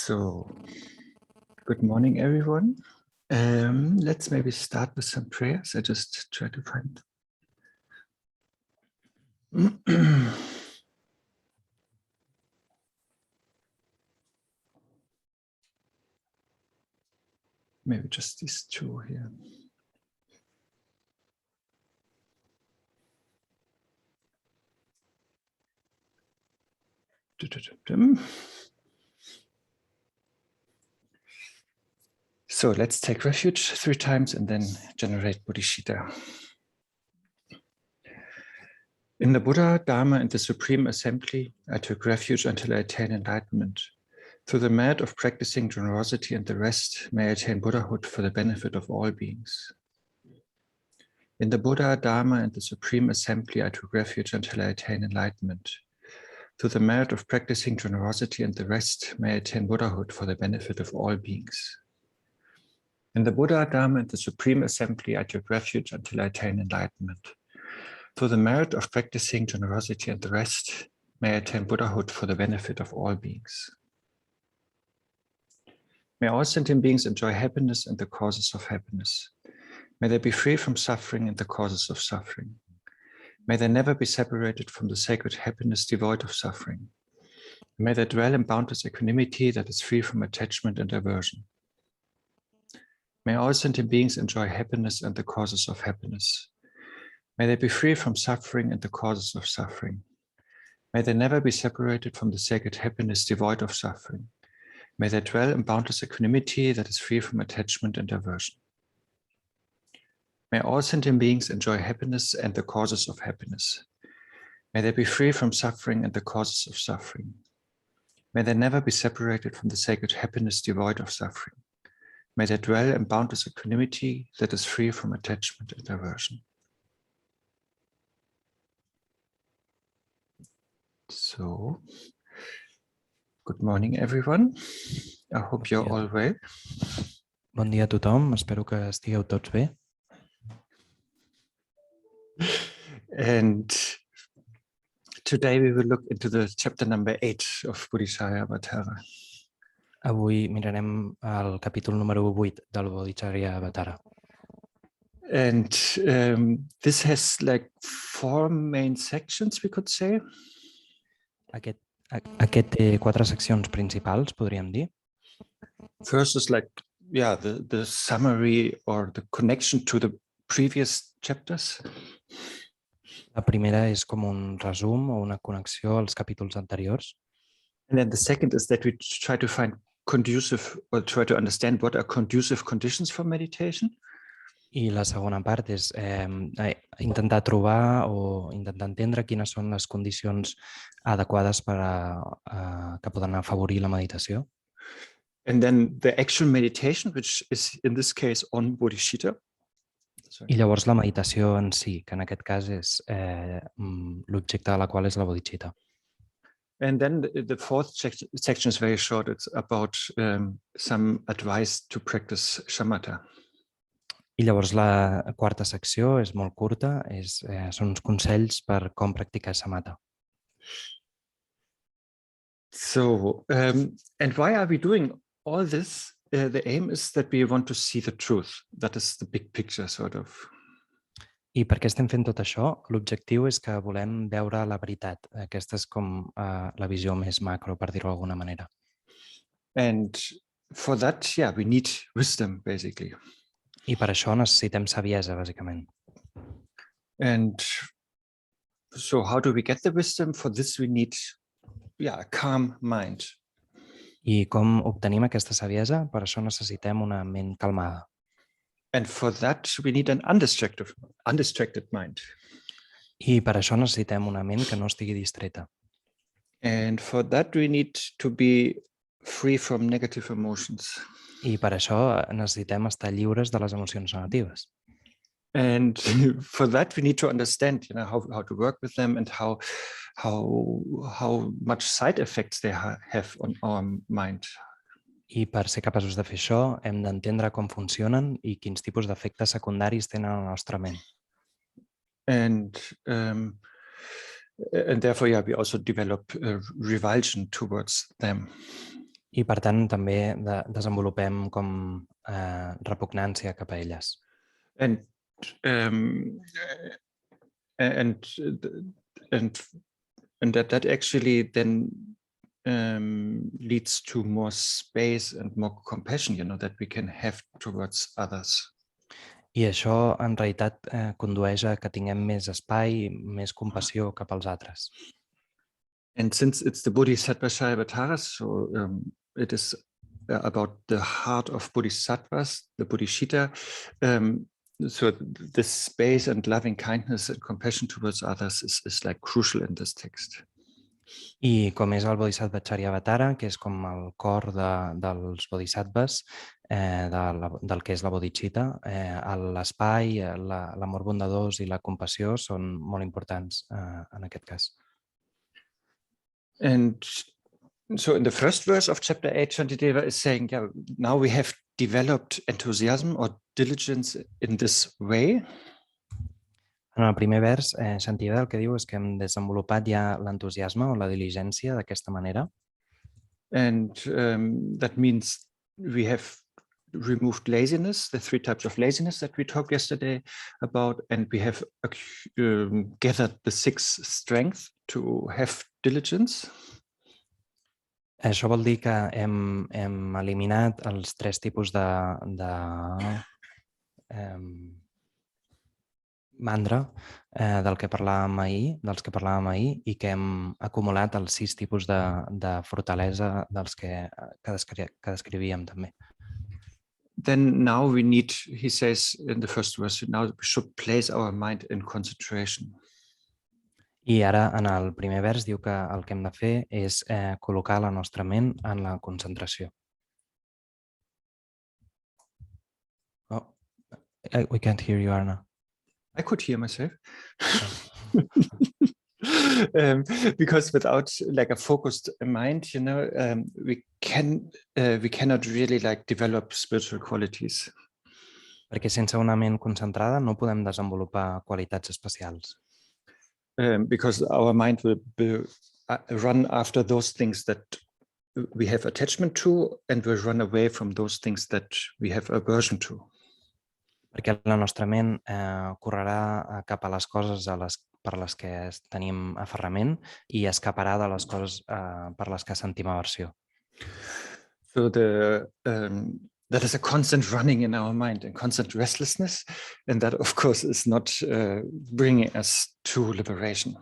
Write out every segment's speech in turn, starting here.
So, good morning, everyone. Let's maybe start with some prayers. I just try to find. Maybe just these two here. So let's take refuge 3 times and then generate bodhichitta. In the Buddha, Dharma, and the Supreme Assembly, I took refuge until I attain enlightenment. Through the merit of practicing generosity and the rest, may I attain Buddhahood for the benefit of all beings. In the Buddha, Dharma, and the Supreme Assembly, I took refuge until I attain enlightenment. Through the merit of practicing generosity and the rest, may I attain Buddhahood for the benefit of all beings. In the Buddha, Dharma, and the Supreme Assembly, I took refuge until I attain enlightenment. Through the merit of practicing generosity and the rest, may I attain Buddhahood for the benefit of all beings. May all sentient beings enjoy happiness and the causes of happiness. May they be free from suffering and the causes of suffering. May they never be separated from the sacred happiness devoid of suffering. May they dwell in boundless equanimity that is free from attachment and aversion. May all sentient beings enjoy happiness and the causes of happiness. May they be free from suffering and the causes of suffering. May they never be separated from the sacred happiness devoid of suffering. May they dwell in boundless equanimity that is free from attachment and aversion. May all sentient beings enjoy happiness and the causes of happiness. May they be free from suffering and the causes of suffering. May they never be separated from the sacred happiness devoid of suffering. May they dwell in boundless equanimity that is free from attachment and aversion. So, good morning, everyone. I hope you're all well. Bon dia a tothom, espero que estigueu tots bé. And today we will look into the chapter number 8 of Bodhicharyavatar. Avui mirarem el capítol número 8 del Bodhichitta. And this has like 4 main sections, we could say. Aquest té 4 seccions principals, podríem dir. First is like, the summary or the connection to the previous chapters. La primera és com un resum o una connexió als capítols anteriors. And then the second is that we try to find conducive or try to understand what are conducive conditions for meditation. I la segona part és intentar trobar o intentar entendre quines són les condicions adequades que poden afavorir la meditació. And then the actual meditation, which is in this case on bodhichitta. I llavors la meditació en si, que en aquest cas és l'objecte de la qual és la bodhichitta. And then the fourth section is very short. It's about some advice to practice shamatha. I llavors la quarta secció és molt curta, són uns consells per com practicar samatha. So, and why are we doing all this? The aim is that we want to see the truth. That is the big picture, sort of. I per què estem fent tot això? L'objectiu és que volem veure la veritat. Aquesta és com la visió més macro, per dir-ho d'alguna manera. And for that, we need wisdom, basically. I per això necessitem saviesa, bàsicament. And so how do we get the wisdom? For this we need a calm mind. I com obtenim aquesta saviesa? Per això necessitem una ment calmada. And for that we need an undistracted mind. I per això necessitem una ment que no estigui distreta. And for that we need to be free from negative emotions. I per això necessitem estar lliures de les emocions negatives. And for that we need to understand, how to work with them and how much side effects they have on our mind. I per ser capaços de fer això hem d'entendre com funcionen i quins tipus d'efectes secundaris tenen a la nostra ment. And therefore, we also develop revulsion towards them. I per tant també desenvolupem com repugnància cap a elles. And and that actually then leads to more space and more compassion, that we can have towards others. I això en realitat condueix a que tinguem més espai, més compassió cap als altres. And since it's the Bodhicharyavatara, so it is about the heart of bodhisattvas, the bodhichitta. So this space and loving kindness and compassion towards others is like crucial in this text. I com és el Bodhicharyavatara, que és com el cor dels bodhisattvas, del que és la bodhichitta, l'espai, l'amor bondadós i la compassió són molt importants en aquest cas. And so in the first verse of chapter 8, Shantideva is saying, yeah, now we have developed enthusiasm or diligence in this way. En el primer vers, Shantideva el que diu és que hem desenvolupat ja l'entusiasme o la diligència d'aquesta manera. And that means we have removed laziness, the 3 types of laziness that we talked yesterday about, and we have gathered the 6 strength to have diligence. Això vol dir que hem eliminat els 3 tipus de mandra dels que parlàvem ahir i que hem acumulat els 6 tipus de fortalesa dels que descrivíem també. Then now we need, he says in the first verse, now we should place our mind in concentration. I ara en el primer vers diu que el que hem de fer és col·locar la nostra ment en la concentració. Oh, we can't hear you, Arne. I could hear myself. Because without like a focused mind, we cannot really like develop spiritual qualities. Perquè sense una ment concentrada no podem desenvolupar qualitats especials. Because our mind will run after those things that we have attachment to and will run away from those things that we have aversion to. Perquè la nostra ment correrà cap a les coses per les que tenim aferrament i escaparà de les coses per les que sentim aversió. So that is a constant running in our mind and constant restlessness, and that of course is not bringing us to liberation.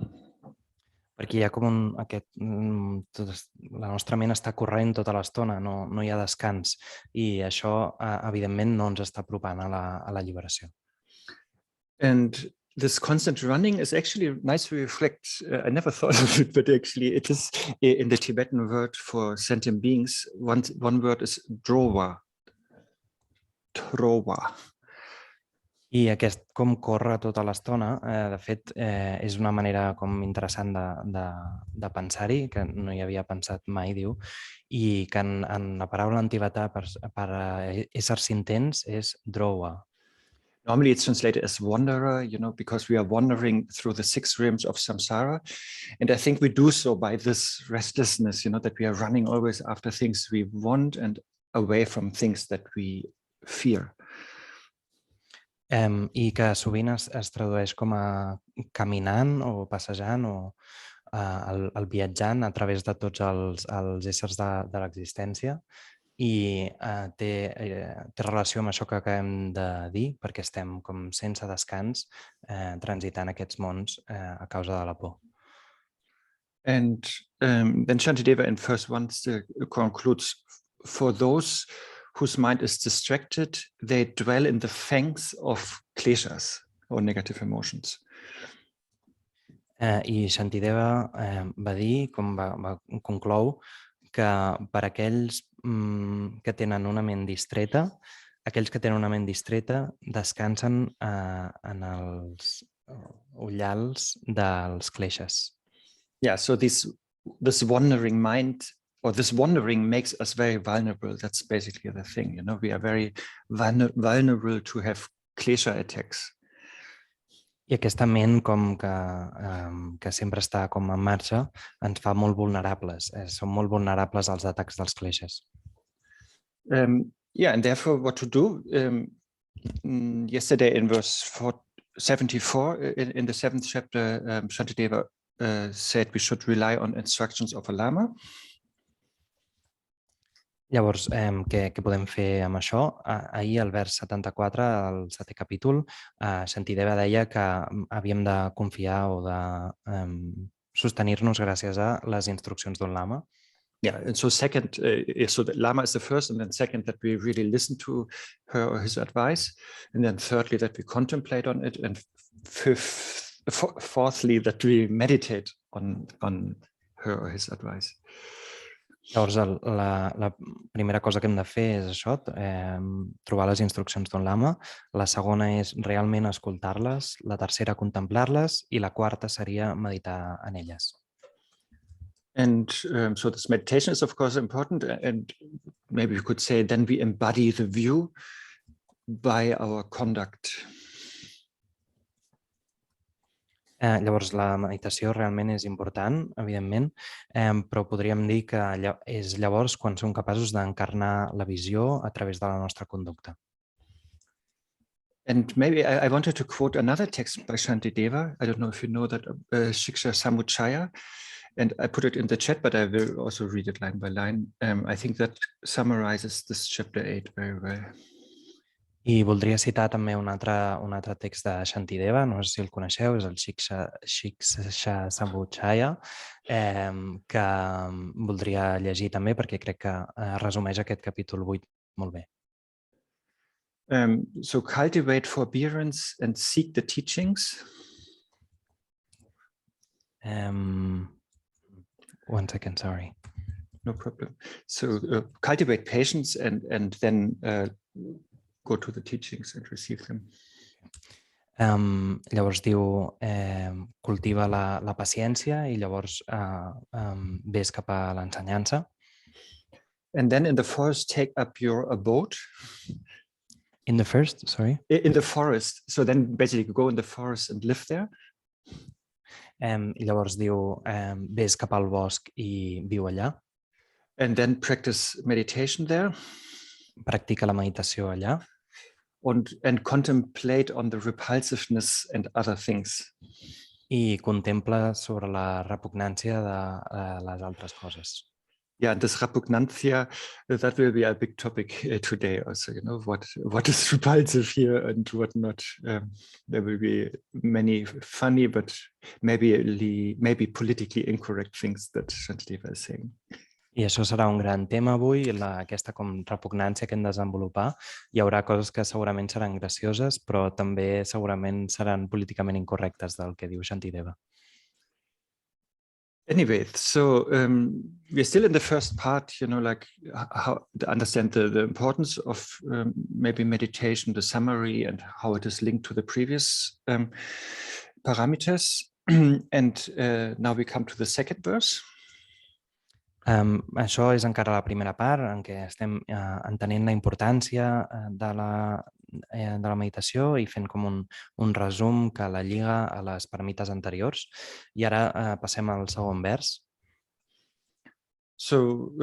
Perquè hi ha com la nostra ment està corrent tota l'estona, no hi ha descans, i això evidentment no ens està apropant a la lliberació. And this constant running is actually nice to reflect. I never thought of it, but actually it is in the Tibetan word for sentient beings. One word is drowa. I aquest com corre tota l'estona, de fet, és una manera com interessant de pensar-hi, que no hi havia pensat mai, diu, i que en la paraula en tibetà per éssers intents és drowa. Normally it's translated as wanderer, because we are wandering through the 6 realms of samsara. And I think we do so by this restlessness, that we are running always after things we want and away from things that we fear. I que sovint es tradueix com a caminant o passejant o el viatjant a través de tots els éssers de l'existència i té relació amb això que acabem de dir perquè estem com sense descans transitant aquests mons a causa de la por. And then Shantideva in verse 1 concludes, for those whose mind is distracted, they dwell in the fangs of kleshas, or negative emotions. I Shantideva va dir, com conclou, que per aquells que tenen una ment distreta, aquells que tenen una ment distreta descansen en els ullals dels kleshas. Yeah, so this wandering mind, or this wandering makes us very vulnerable. That's basically the thing, we are very vulnerable to have klesha attacks. I aquesta ment que sempre està com en marxa ens fa molt vulnerables. Som molt vulnerables als atacs dels kleshas. And therefore what to do? Yesterday in verse 74, in the 7th chapter, Shantideva said we should rely on instructions of a lama. Llavors, què podem fer amb això? Ahir, al vers 74, al 7è capítol, Shantideva deia que havíem de confiar o de sostenir-nos gràcies a les instruccions d'un lama. Yeah, and so second, so the lama is the first, and then second, that we really listen to her or his advice, and then thirdly, that we contemplate on it, and fourthly, that we meditate on her or his advice. Llavors, la primera cosa que hem de fer és això, trobar les instruccions d'un lama. La segona és realment escoltar-les, la tercera contemplar-les i la quarta seria meditar en elles. And so this meditation is, of course, important. And maybe we could say then we embody the view by our conduct. Llavors, la meditació realment és important, evidentment, però podríem dir que és llavors quan som capaços d'encarnar la visió a través de la nostra conducta. And maybe I wanted to quote another text by Shantideva. I don't know if you know that, Shiksha Samuchaya. And I put it in the chat, but I will also read it line by line. I think that summarizes this chapter 8 very well. I voldria citar també un altre text de Shantideva, no sé si el coneixeu, és el Shiksha Samuchaya, que voldria llegir també perquè crec que resumeix aquest capítol 8 molt bé. So cultivate forbearance and seek the teachings. One second, sorry. No problem. So cultivate patience and then go to the teachings and receive them. Llavors diu, cultiva la paciència i llavors ves cap a l'ensenyança. And then in the forest, take up your abode. In the first, sorry? In the forest. So then basically go in the forest and live there. I llavors diu, ves cap al bosc i viu allà. And then practice meditation there. Practica la meditació allà. And contemplate on the repulsiveness and other things. I contempla sobre la repugnància de les altres coses. Yeah, and this repugnantia, that will be a big topic today also, you know, what is repulsive here and what not. There will be many funny, but maybe politically incorrect things that Shantideva is saying. I això serà un gran tema avui, aquesta com repugnància que hem de desenvolupar. Hi haurà coses que segurament seran gracioses, però també segurament seran políticament incorrectes del que diu Shantideva. Anyway, so we're still in the first part, you know, like how to understand the importance of maybe meditation, the summary, and how it is linked to the previous paramitas. And now we come to the second verse. Això és encara la primera part en què estem entenent la importància de la meditació i fent com un resum que la lliga a les paramitas anteriors. I ara passem al segon vers. So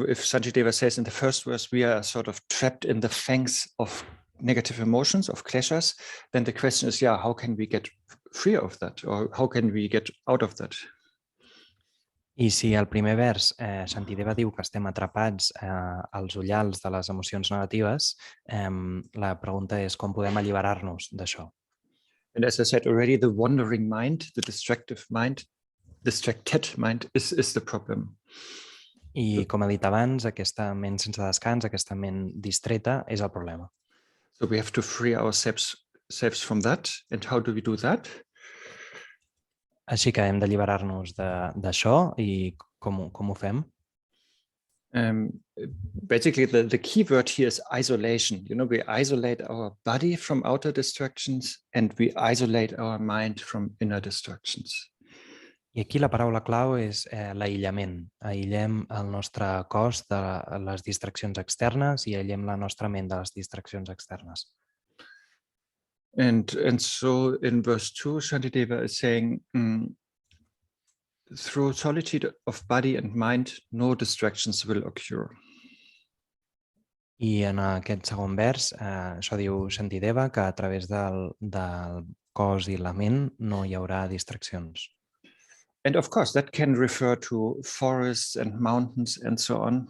if Shantideva says in the first verse, we are sort of trapped in the fangs of negative emotions, of kleshas, then the question is, how can we get free of that? Or how can we get out of that? I si al primer vers Shantideva diu que estem atrapats als ullals de les emocions negatives, la pregunta és com podem alliberar-nos d'això. And as I said already, the wandering mind, the distracted mind is the problem. I com he dit abans, aquesta ment sense descans, aquesta ment distreta és el problema. So we have to free ourselves from that. And how do we do that? Així que hem d'alliberar-nos d'això i com ho fem? Basically, the key word here is isolation. You know, we isolate our body from outer distractions and we isolate our mind from inner distractions. I aquí la paraula clau és l'aïllament. Aïllem el nostre cos de les distraccions externes i aïllem la nostra ment de les distraccions externes. And so in verse 2, Shantideva is saying, through solitude of body and mind, no distractions will occur. I en aquest segon vers, això diu Shantideva, que a través del cos i la ment no hi haurà distraccions. And of course, that can refer to forests and mountains and so on.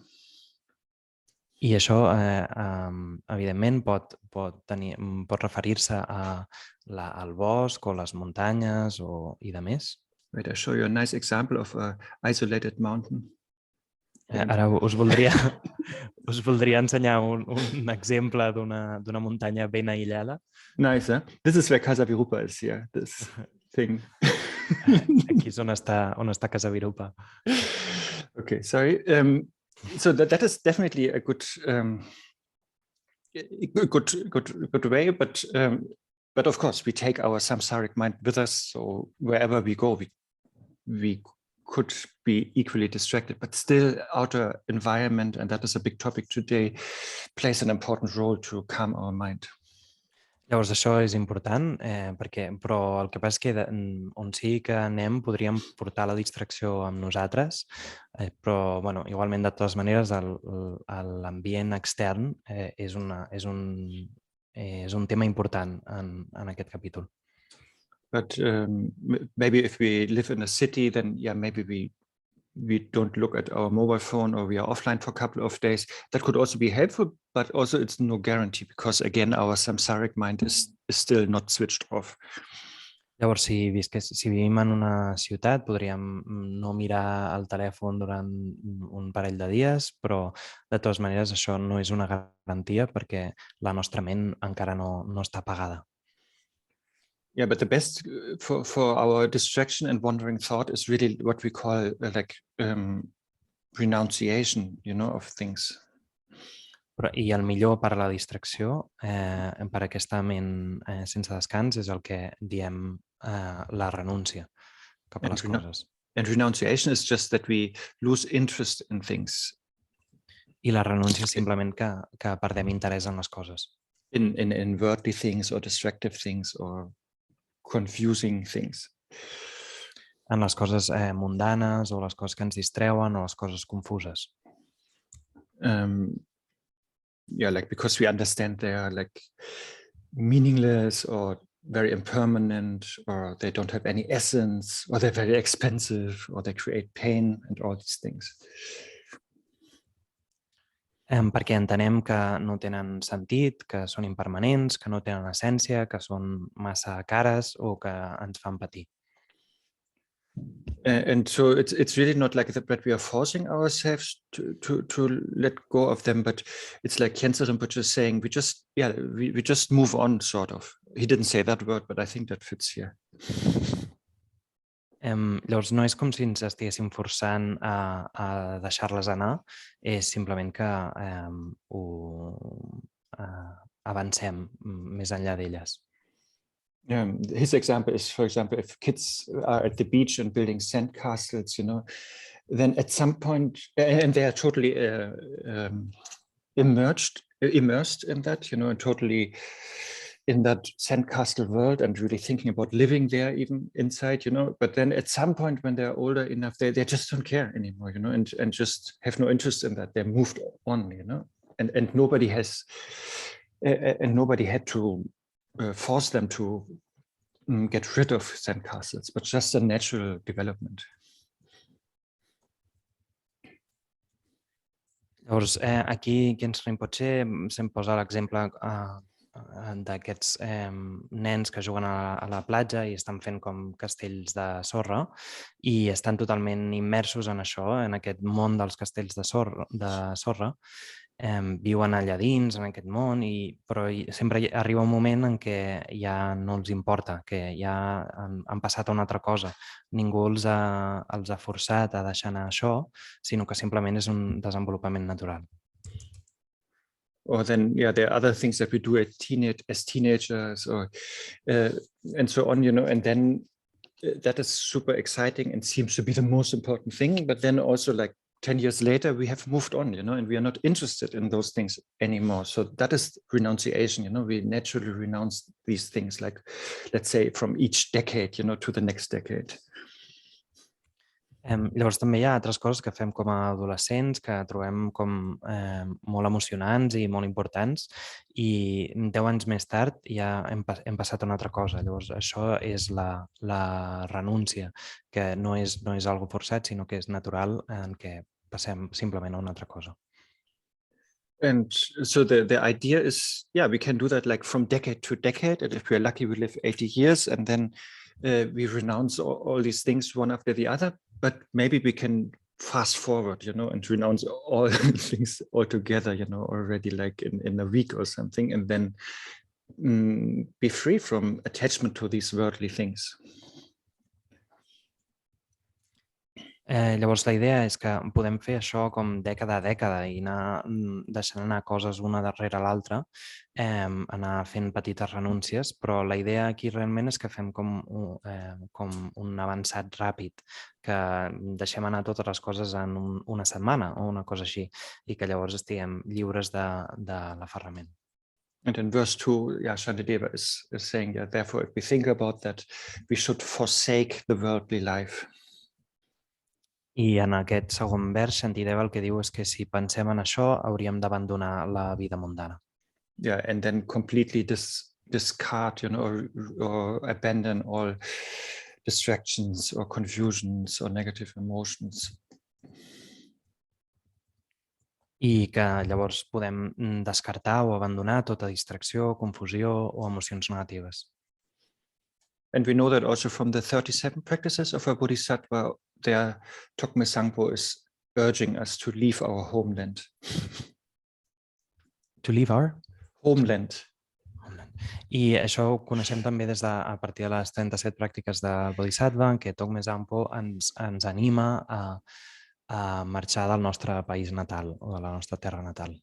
I això, evidentment, pot referir-se al bosc o les muntanyes i de més. Wait, I show you a nice example of an isolated mountain. Ara us voldria ensenyar un exemple d'una muntanya ben aïllada. Nice, huh? This is where Kasavirupa is here, this thing. Aquí és on està Kasavirupa. Okay, sorry. So that is definitely a good way, but of course we take our samsaric mind with us. So wherever we go, we could be equally distracted, but still outer environment, and that is a big topic today, plays an important role to calm our mind. Llavors això és important, però el que passa és que on sí que anem podríem portar la distracció amb nosaltres, però bueno, igualment de totes maneres l'ambient extern és un tema important en aquest capítol. But maybe if we live in a city, then maybe we don't look at our mobile phone or we are offline for a couple of days. That could also be helpful, but also it's no guarantee because again, our samsaric mind is still not switched off. Llavors, si vivim en una ciutat, podríem no mirar el telèfon durant un parell de dies, però de totes maneres això no és una garantia perquè la nostra ment encara no està apagada. Yeah, but the best for our distraction and wandering thought is really what we call renunciation, of things. I el millor per a la distracció, per a aquesta ment sense descans, és el que diem la renúncia cap a les coses. And renunciation is just that we lose interest in things. I la renúncia és simplement que perdem interès en les coses. In worldly things or distractive things or confusing things. En les coses mundanes o les coses que ens distreuen o les coses confuses. Because we understand they are meaningless or very impermanent, or they don't have any essence, or they're very expensive, or they create pain and all these things. Perquè entenem que no tenen sentit, que són impermanents, que no tenen essència, que són massa cares o que ens fan patir. And so it's really not like that we are forcing ourselves to let go of them, but it's like Khyentse Rinpoche is saying, we just move on, sort of. He didn't say that word, but I think that fits here. Llavors no és com si ens estiguéssim forçant a deixar-les anar, és simplement que avancem més enllà d'elles. His example is, for example, if kids are at the beach and building sandcastles, then at some point, and they are totally immersed in that, and totally in that sandcastle world and really thinking about living there even inside, but then at some point when they're older enough, they just don't care anymore, and just have no interest in that. They're moved on, and nobody has, and nobody had to force them to get rid of sandcastles, but just a natural development. Llavors, aquí Khyentse Rinpoche se'm posa l'exemple d'aquests nens que juguen a la platja i estan fent com castells de sorra i estan totalment immersos en això, en aquest món dels castells de sorra. Viuen allà dins, en aquest món, però sempre arriba un moment en què ja no els importa, que ja han passat a una altra cosa. Ningú els ha forçat a deixar anar això, sinó que simplement és un desenvolupament natural. Or then, there are other things that we do as teenagers, or and so on, and then that is super exciting and seems to be the most important thing. But then also, 10 years later, we have moved on, and we are not interested in those things anymore. So that is renunciation, we naturally renounce these things, like, let's say, from each decade, to the next decade. Llavors també hi ha altres coses que fem com a adolescents que trobem com molt emocionants i molt importants, i 10 anys més tard ja hem passat a una altra cosa. Llavors això és la renúncia, que no és algo forçat, sinó que és natural, en què passem simplement a una altra cosa. And so the idea is, we can do that like from decade to decade, and if we're lucky, we live 80 years, and then we renounce all these things one after the other. But maybe we can fast forward, and renounce all things altogether, already like in a week or something, and then be free from attachment to these worldly things. Llavors la idea és que podem fer això com dècada a dècada i anar deixant anar coses una darrere l'altra, anar fent petites renúncies, però la idea aquí realment és que fem com un avançat ràpid, que deixem anar totes les coses en una setmana o una cosa així, i que llavors estiguem lliures de l'aferrament. And in verse 2, Shantideva is saying, therefore, if we think about that, we should forsake the worldly life. I en aquest segon vers, Shantideva el que diu és que si pensem en això, hauríem d'abandonar la vida mundana. And then completely discard, or abandon all distractions or confusions or negative emotions. I que llavors podem descartar o abandonar tota distracció, confusió o emocions negatives. And we know that also from the 37 practices of a Bodhisattva, their Tokme Sangpo is urging us to leave our homeland. To leave our? Homeland. I això ho coneixem també a partir de les 37 pràctiques del Bodhisattva, en què Tokme Sangpo ens anima a marxar del nostre país natal o de la nostra terra natal.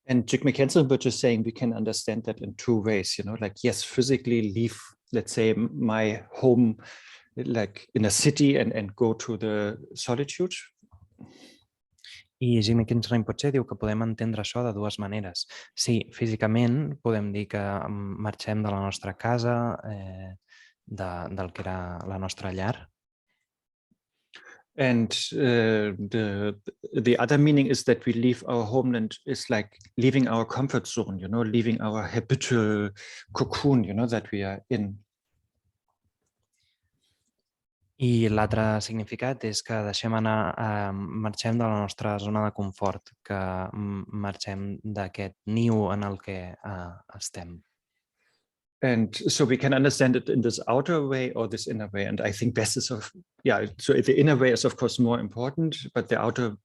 And Jigme Khensen was just saying we can understand that in two ways, like, yes, physically leave, let's say, my home, like in a city, and go to the solitude. I Jigme Khensen potser diu que podem entendre això de dues maneres. Sí, físicament podem dir que marxem de la nostra casa, del que era la nostra llar. And the other meaning is that we leave our homeland is like leaving our comfort zone, leaving our habitual cocoon, that we are in. I l'altre significat és que marxem de la nostra zona de confort, que marxem d'aquest niu en el que estem. And so we can understand it in this outer way or this inner way. And I think best is so the inner way is of course more important, but the outer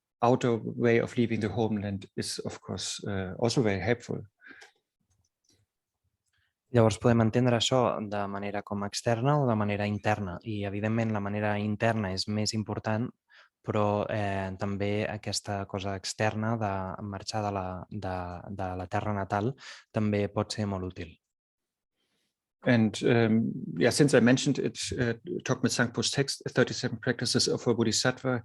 way of leaving the homeland is of course also very helpful. Llavors podem entendre això de manera com externa o de manera interna, i evidentment la manera interna és més important, però també aquesta cosa externa de marxar de la terra natal també pot ser molt útil. And since I mentioned it, Tokme Sangpo's text, 37 practices of a Bodhisattva,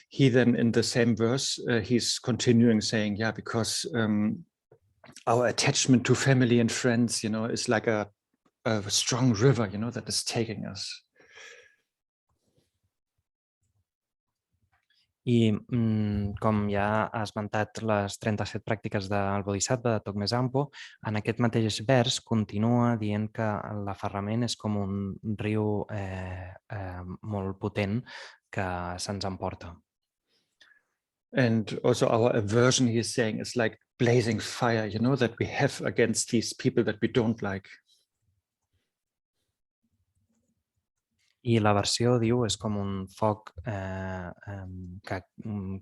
he then in the same verse, he's continuing saying, because our attachment to family and friends, is like a strong river, that is taking us. I com ja ha esmentat les 37 pràctiques del Bodhisattva de Tokme Sangpo, en aquest mateix vers continua dient que l'aferrament és com un riu molt potent que se'ns emporta. And also our aversion, he is saying, is like blazing fire, that we have against these people that we don't like. I l'aversió, diu, és com un foc que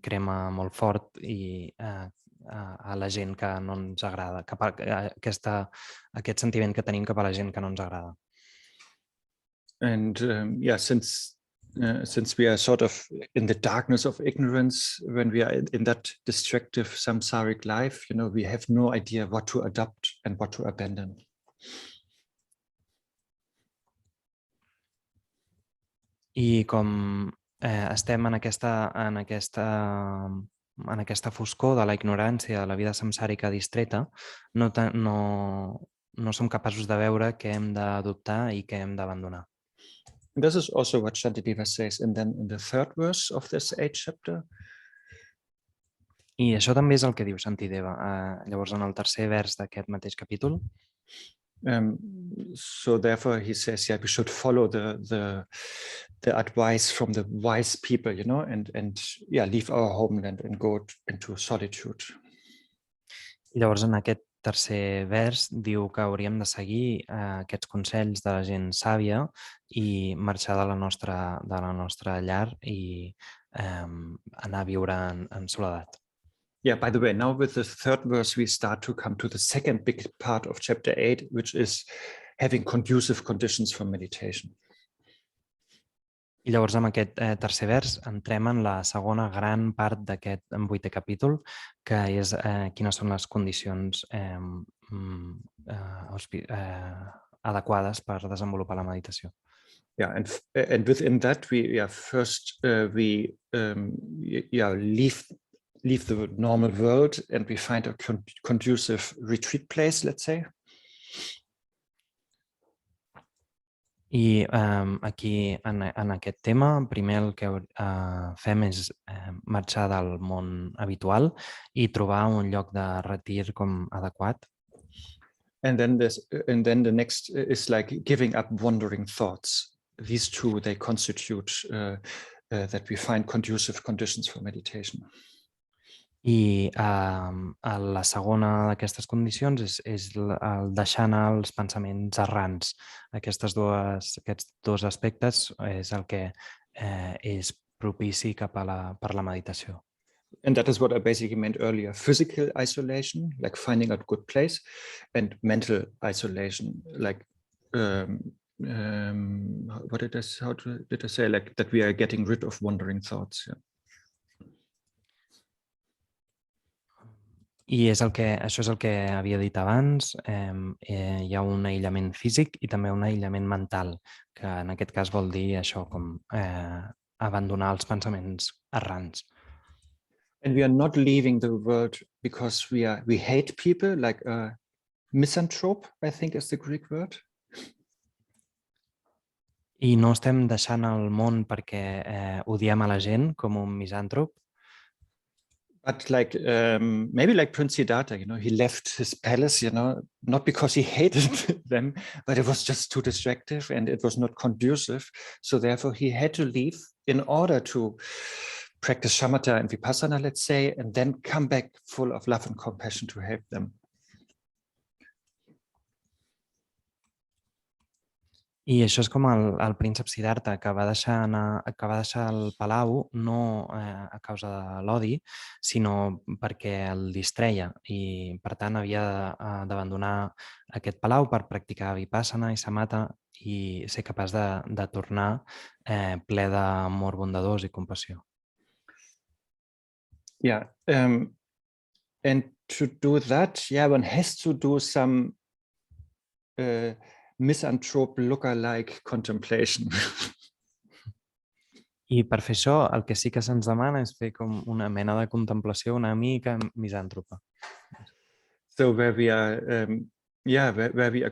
crema molt fort i a la gent que no ens agrada, aquest sentiment que tenim cap a la gent que no ens agrada. And since we are sort of in the darkness of ignorance, when we are in that destructive samsaric life, we have no idea what to adopt and what to abandon. I com estem en aquesta foscor de la ignorància, de la vida samsàrica distreta, no som capaços de veure què hem d'adoptar i què hem d'abandonar. This is also what Shantideva says, and then in the third verse of this 8th chapter. I això també és el que diu Shantideva. Llavors, en el tercer vers d'aquest mateix capítol, so therefore he says, yeah, we should follow the advice from the wise people, and yeah, leave our homeland and go into solitude. I llavors en aquest tercer vers diu que hauríem de seguir aquests consells de la gent sàvia i marxar de la nostra llar i anar a viure en soledat. Yeah, by the way, now with the third verse, we start to come to the second big part of chapter 8, which is having conducive conditions for meditation. I llavors amb aquest tercer vers entrem en la segona gran part d'aquest 8è capítol, que és quines són les condicions adequades per desenvolupar la meditació. Yeah, and within that first we leave the normal world and we find a conducive retreat place, let's say. I aquí, en aquest tema, primer el que fem és marxar del món habitual i trobar un lloc de retir com adequat. And then the next is like giving up wandering thoughts. These two, they constitute that we find conducive conditions for meditation. I la segona d'aquestes condicions és el deixar anar els pensaments errants. Aquests dos aspectes és el que és propici per la meditació. And that is what I basically meant earlier. Physical isolation, like finding a good place, and mental isolation, like how did I say? Like that we are getting rid of wandering thoughts. Yeah. I això és el que havia dit abans. Hi ha un aïllament físic i també un aïllament mental, que en aquest cas vol dir això, com abandonar els pensaments errants. And we are not leaving the world because we hate people, like a misanthrope, I think is the Greek word. I no estem deixant el món perquè odiem a la gent com un misàntrop. But like maybe like Prince Siddhartha, he left his palace, not because he hated them, but it was just too distractive and it was not conducive. So therefore he had to leave in order to practice shamatha and vipassana, let's say, and then come back full of love and compassion to help them. I això és com el príncep Siddhartha, que va deixar el palau no a causa de l'odi, sinó perquè el distreia i, per tant, havia d'abandonar aquest palau per practicar vipassana i samatha i ser capaç de tornar ple d'amor bondadós i compassió. Yeah, and to do that, one has to do some misanthrope lookalike contemplation. I per fer això, el que sí que se'ns demana és fer com una mena de contemplació una mica misàntropa. So where we are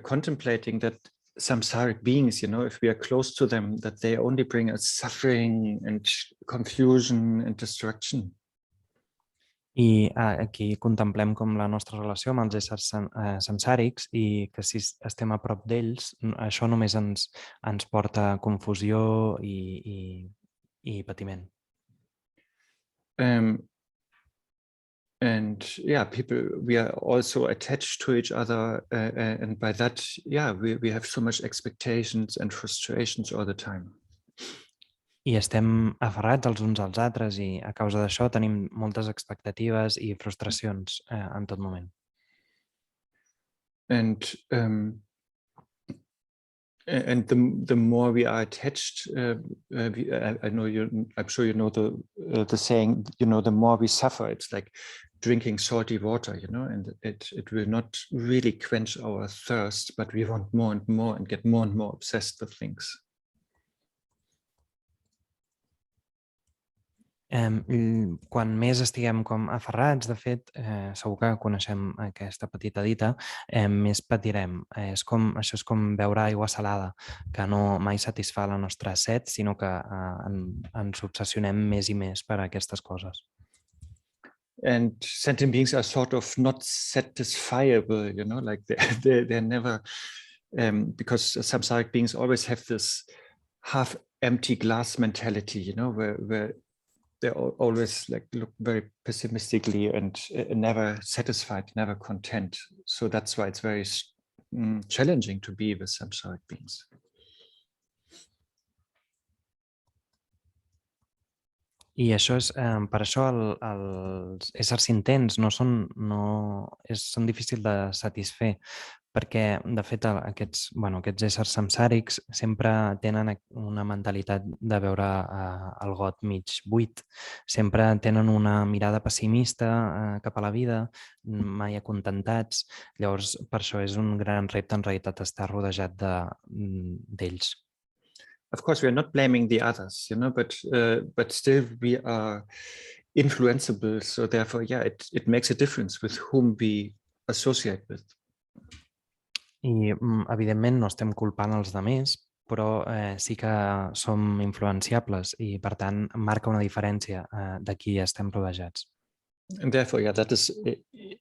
contemplating that samsaric beings, if we are close to them, that they only bring us suffering and confusion and destruction. I aquí contemplem com la nostra relació amb els éssers samsàrics i que si estem a prop d'ells, això només ens porta confusió i patiment. And people, we are also attached to each other, and by that, we have so much expectations and frustrations all the time. I estem aferrats els uns als altres i a causa d'això tenim moltes expectatives i frustracions en tot moment. And the more we are attached, I'm sure you know the saying, the more we suffer. It's like drinking salty water, and it will not really quench our thirst, but we want more and more and get more and more obsessed with things. Quan més estiguem com aferrats, de fet, segur que coneixem aquesta petita dita, més patirem. Això és com beure aigua salada, que no mai satisfà la nostra set, sinó que ens obsessionem més i més per aquestes coses. And sentient beings are sort of not satisfiable, like they're never, because samsaric beings always have this half-empty glass mentality, where they always look very pessimistically and never satisfied, never content. So that's why it's very challenging to be with samsaric beings. I això és, per això els éssers intents són difícils de satisfer, perquè, de fet, aquests éssers samsàrics sempre tenen una mentalitat de veure el got mig buit, sempre tenen una mirada pessimista cap a la vida, mai acontentats. Llavors, per això és un gran repte, en realitat, estar rodejat d'ells. Of course, we are not blaming the others, but still we are influenceable. So therefore, it makes a difference with whom we associate with. I, evidentment, no estem culpant els altres, però sí que som influenciables i, per tant, marca una diferència de qui estem rodejats. And therefore, that is,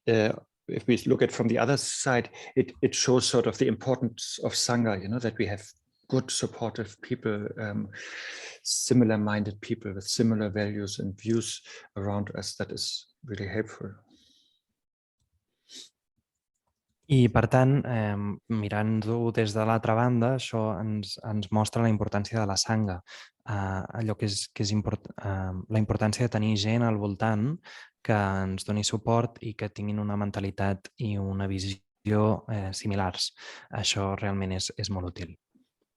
if we look at from the other side, it shows sort of the importance of Sangha, that we have good, supportive people, similar-minded people with similar values and views around us. That is really helpful. I, per tant, mirant-ho des de l'altra banda, això ens mostra la importància de la Sangha, allò que és la importància de tenir gent al voltant que ens doni suport i que tinguin una mentalitat i una visió similars. Això realment és molt útil.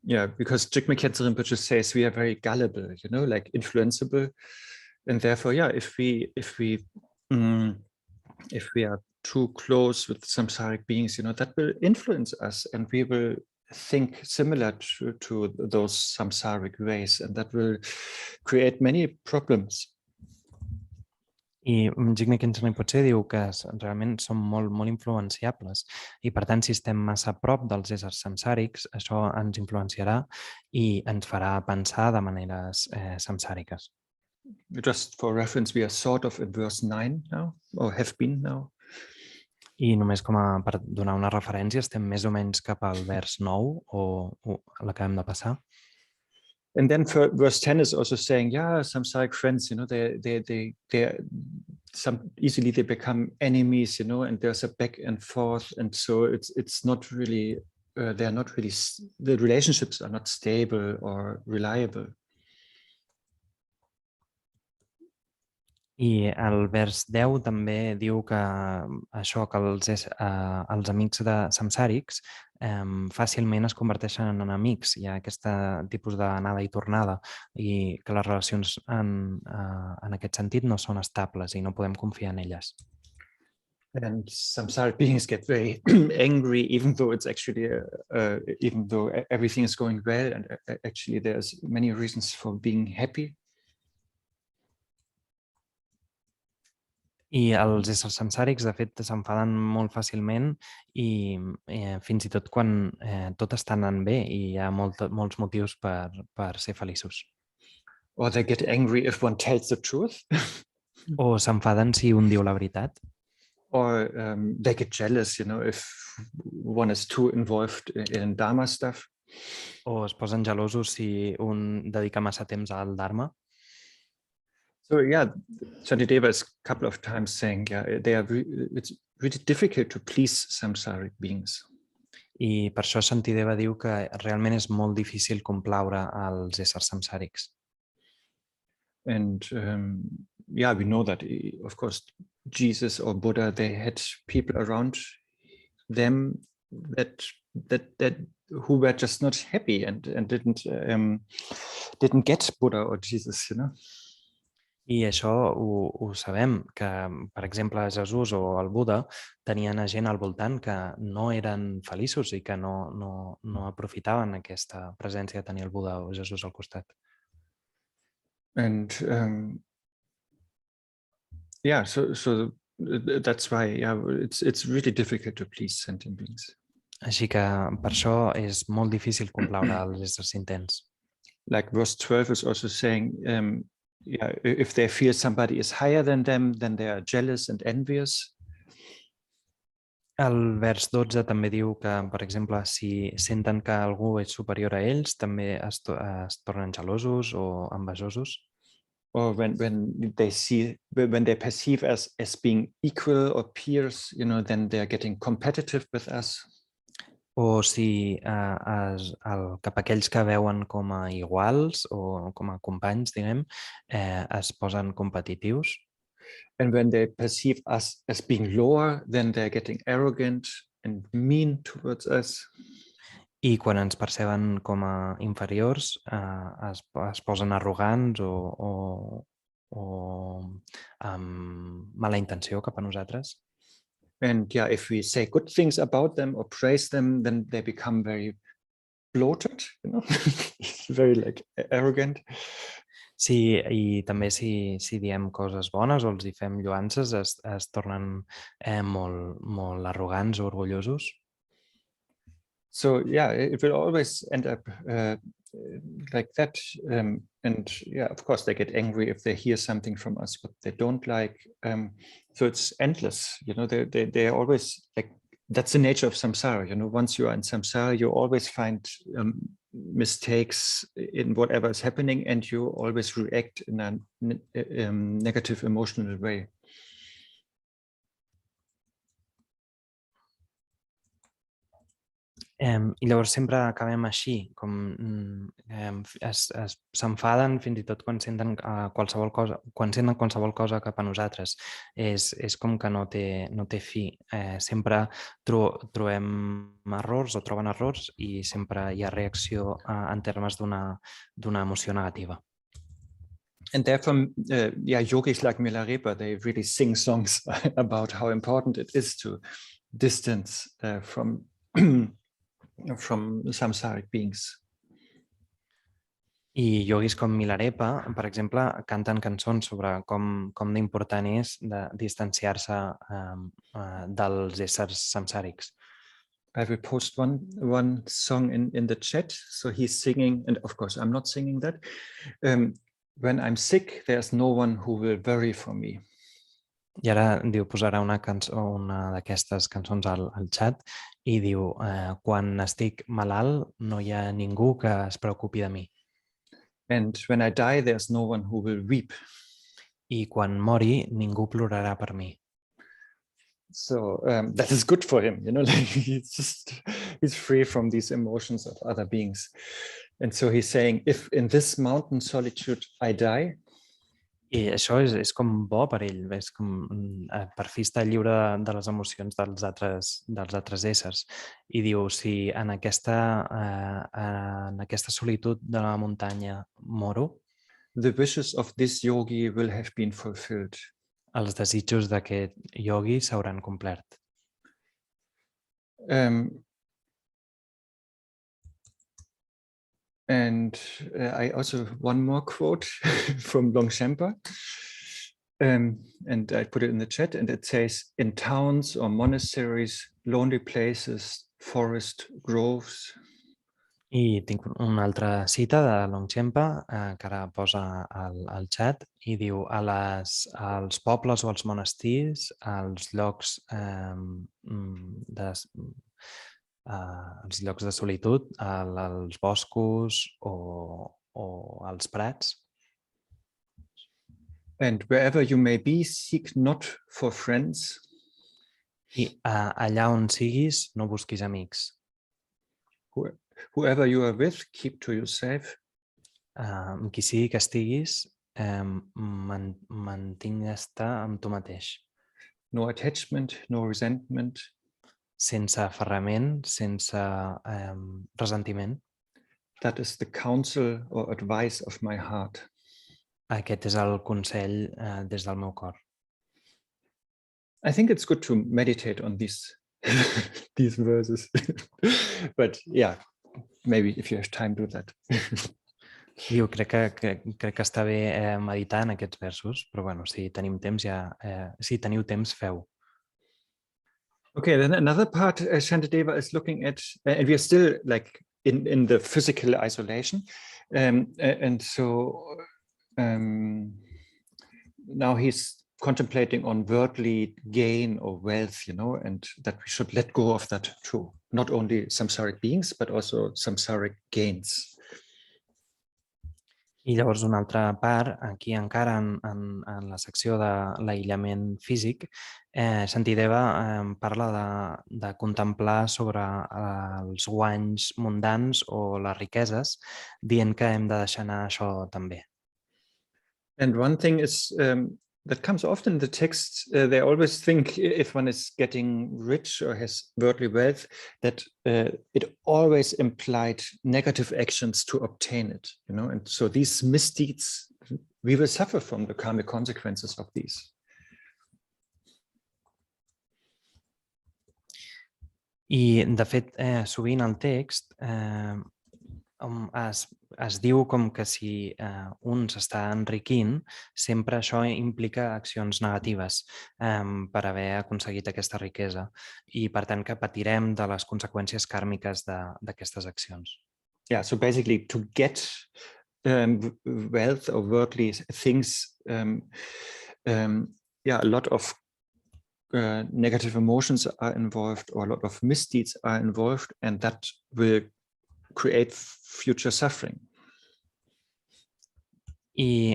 Yeah, because Jigme Khyentse Rinpoche says we are very gullible, like influenceable, and therefore, if we are too close with samsaric beings, that will influence us, and we will think similar to those samsaric ways, and that will create many problems. I Jigme Khyentse Rinpoche diu que realment som molt, molt influenciables i, per tant, si estem massa a prop dels éssers samsàrics, això ens influenciarà i ens farà pensar de maneres samsàriques. Just for reference, we are sort of in verse 9 now, or have been now. I només per donar una referència, estem més o menys cap al vers 9 o l'acabem de passar. And then for verse 10 is also saying, samsaric friends, easily they become enemies, and there's a back and forth, and so it's not really, they're not really, the relationships are not stable or reliable. I el vers 10 també diu que això, que els amics de samsàrics fàcilment es converteixen en enemics. Hi ha aquest tipus d'anada i tornada i que les relacions en aquest sentit no són estables i no podem confiar en elles. And samsaric beings get very angry, even though it's actually, even though everything is going well, and actually there's many reasons for being happy. I els éssers samsàrics, de fet, s'enfaden molt fàcilment i fins i tot quan tot està anant bé i hi ha molts motius per ser feliços. Or they get angry if one tells the truth. O s'enfaden si un diu la veritat. Or they get jealous, if one is too involved in Dharma stuff. O es posen gelosos si un dedica massa temps al Dharma. So Shantideva is a couple of times saying, it's really difficult to please samsaric beings. I per això Shantideva diu que realment és molt difícil complaure als éssers samsàrics. And we know that, of course, Jesus or Buddha, they had people around them that who were just not happy and didn't get Buddha or Jesus, I això ho sabem, que, per exemple, Jesús o el Buda tenien gent al voltant que no eren feliços i que no aprofitaven aquesta presència de tenir el Buda o Jesús al costat. And Yeah, so that's why, yeah, it's really difficult to please sentient beings. Així que per això és molt difícil complaure els éssers intents. Like verse 12 is also saying, yeah, if they feel somebody is higher than them, then they are jealous and envious. El vers 12 també diu que, per exemple, si senten que algú és superior a ells, també es tornen gelosos o envejosos. Or when they perceive us as being equal or peers, then they're getting competitive with us. O si cap a aquells que veuen com a iguals o com a companys, diguem, es posen competitius. And when they perceive us as being lower, then they're getting arrogant and mean towards us. I quan ens perceben com a inferiors, es posen arrogants o amb mala intenció cap a nosaltres. And yeah, if we say good things about them or praise them, then they become very bloated, very like arrogant. Sí, i també si diem coses bones o els hi fem lloances, es tornen molt arrogants o orgullosos. So yeah, it will always end up like that. And yeah, of course, they get angry if they hear something from us what they don't like. So it's endless. They are always like, that's the nature of samsara. Once you are in samsara, you always find mistakes in whatever is happening, and you always react in a negative emotional way. I llavors sempre acabem així, com s'enfaden fins i tot quan senten qualsevol cosa cap a nosaltres. És com que no té fi. Sempre trobem errors o troben errors i sempre hi ha reacció en termes d'una emoció negativa. And therefore, yogis like Milarepa, they really sing songs about how important it is to distance from samsaric beings. I yogis com Milarepa, per exemple, canten cançons sobre com d'important és de distanciar-se dels éssers samsàrics. I will post one song in the chat. So he's singing, and of course I'm not singing that. When I'm sick, there's no one who will worry for me. I ara diu, posarà una d'aquestes cançons al xat i diu, quan estic malalt no hi ha ningú que es preocupi de mi. And when I die, there's no one who will weep. I quan mori, ningú plorarà per mi. So that is good for him, he's free from these emotions of other beings. And so he's saying, if in this mountain solitude I die, I això és com bo per ell, és com per fi està lliure de les emocions dels altres éssers. I diu, si en aquesta solitud de la muntanya moro, the wishes of this yogi will have been fulfilled. Els desitjos d'aquest yogi s'hauran complert. And I also one more quote from Longchenpa, and I put it in the chat, and it says, in towns or monasteries, lonely places, forest groves. I tinc una altra cita de Longchenpa que ara posa al xat i diu, als pobles o als monestirs, als llocs de solitud, als boscos o als prats. And wherever you may be, seek not for friends. I allà on siguis, no busquis amics. Whoever you are with, keep to yourself. Amb qui sigui que estiguis, mantingues-te amb tu mateix. No attachment, no resentment. Sense aferrament, sense ressentiment. That is the counsel or advice of my heart. Aquest és el consell des del meu cor. I think it's good to meditate on these verses. But yeah, maybe if you have time, do that. Diu, crec que està bé meditar en aquests versos, però bueno, si tenim temps si teniu temps, feu. Okay, then another part Shantideva is looking at, and we are still like in the physical isolation, and so now he's contemplating on worldly gain or wealth, and that we should let go of that too. Not only samsaric beings, but also samsaric gains. I llavors una altra part, aquí encara en la secció de l'aïllament físic, Shantideva parla de contemplar sobre els guanys mundans o les riqueses, dient que hem de deixar anar això també. And one thing is that comes often in the text, they always think if one is getting rich or has worldly wealth, that it always implied negative actions to obtain it, and so these misdeeds, we will suffer from the karmic consequences of these. I, de fet, sovint al text es diu com que si un s'està enriquint, sempre això implica accions negatives per haver aconseguit aquesta riquesa i, per tant, que patirem de les conseqüències kàrmiques d'aquestes accions. Yeah, so basically to get wealth or worldly things, a lot of negative emotions are involved, or a lot of misdeeds are involved, and that will create future suffering. I,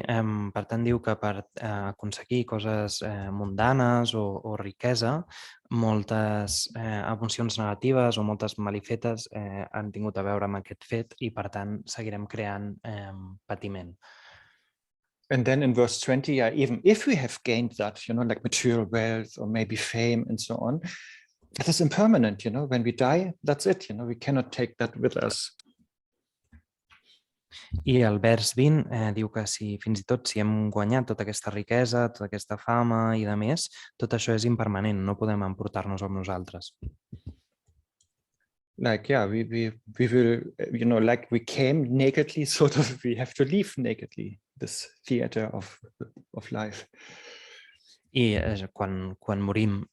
per tant, diu que per aconseguir coses mundanes o riquesa, moltes emocions negatives o moltes malifetes han tingut a veure amb aquest fet i, per tant, seguirem creant patiment. And then in verse 20, even if we have gained that, like material wealth or maybe fame and so on, that is impermanent, when we die, that's it, we cannot take that with us. I el vers 20 diu que fins i tot si hem guanyat tota aquesta riquesa, tota aquesta fama i de més, tot això és impermanent, no podem emportar-nos amb nosaltres. Like, we will, like we came nakedly, sort of, we have to leave nakedly this theater of life. I quan morim,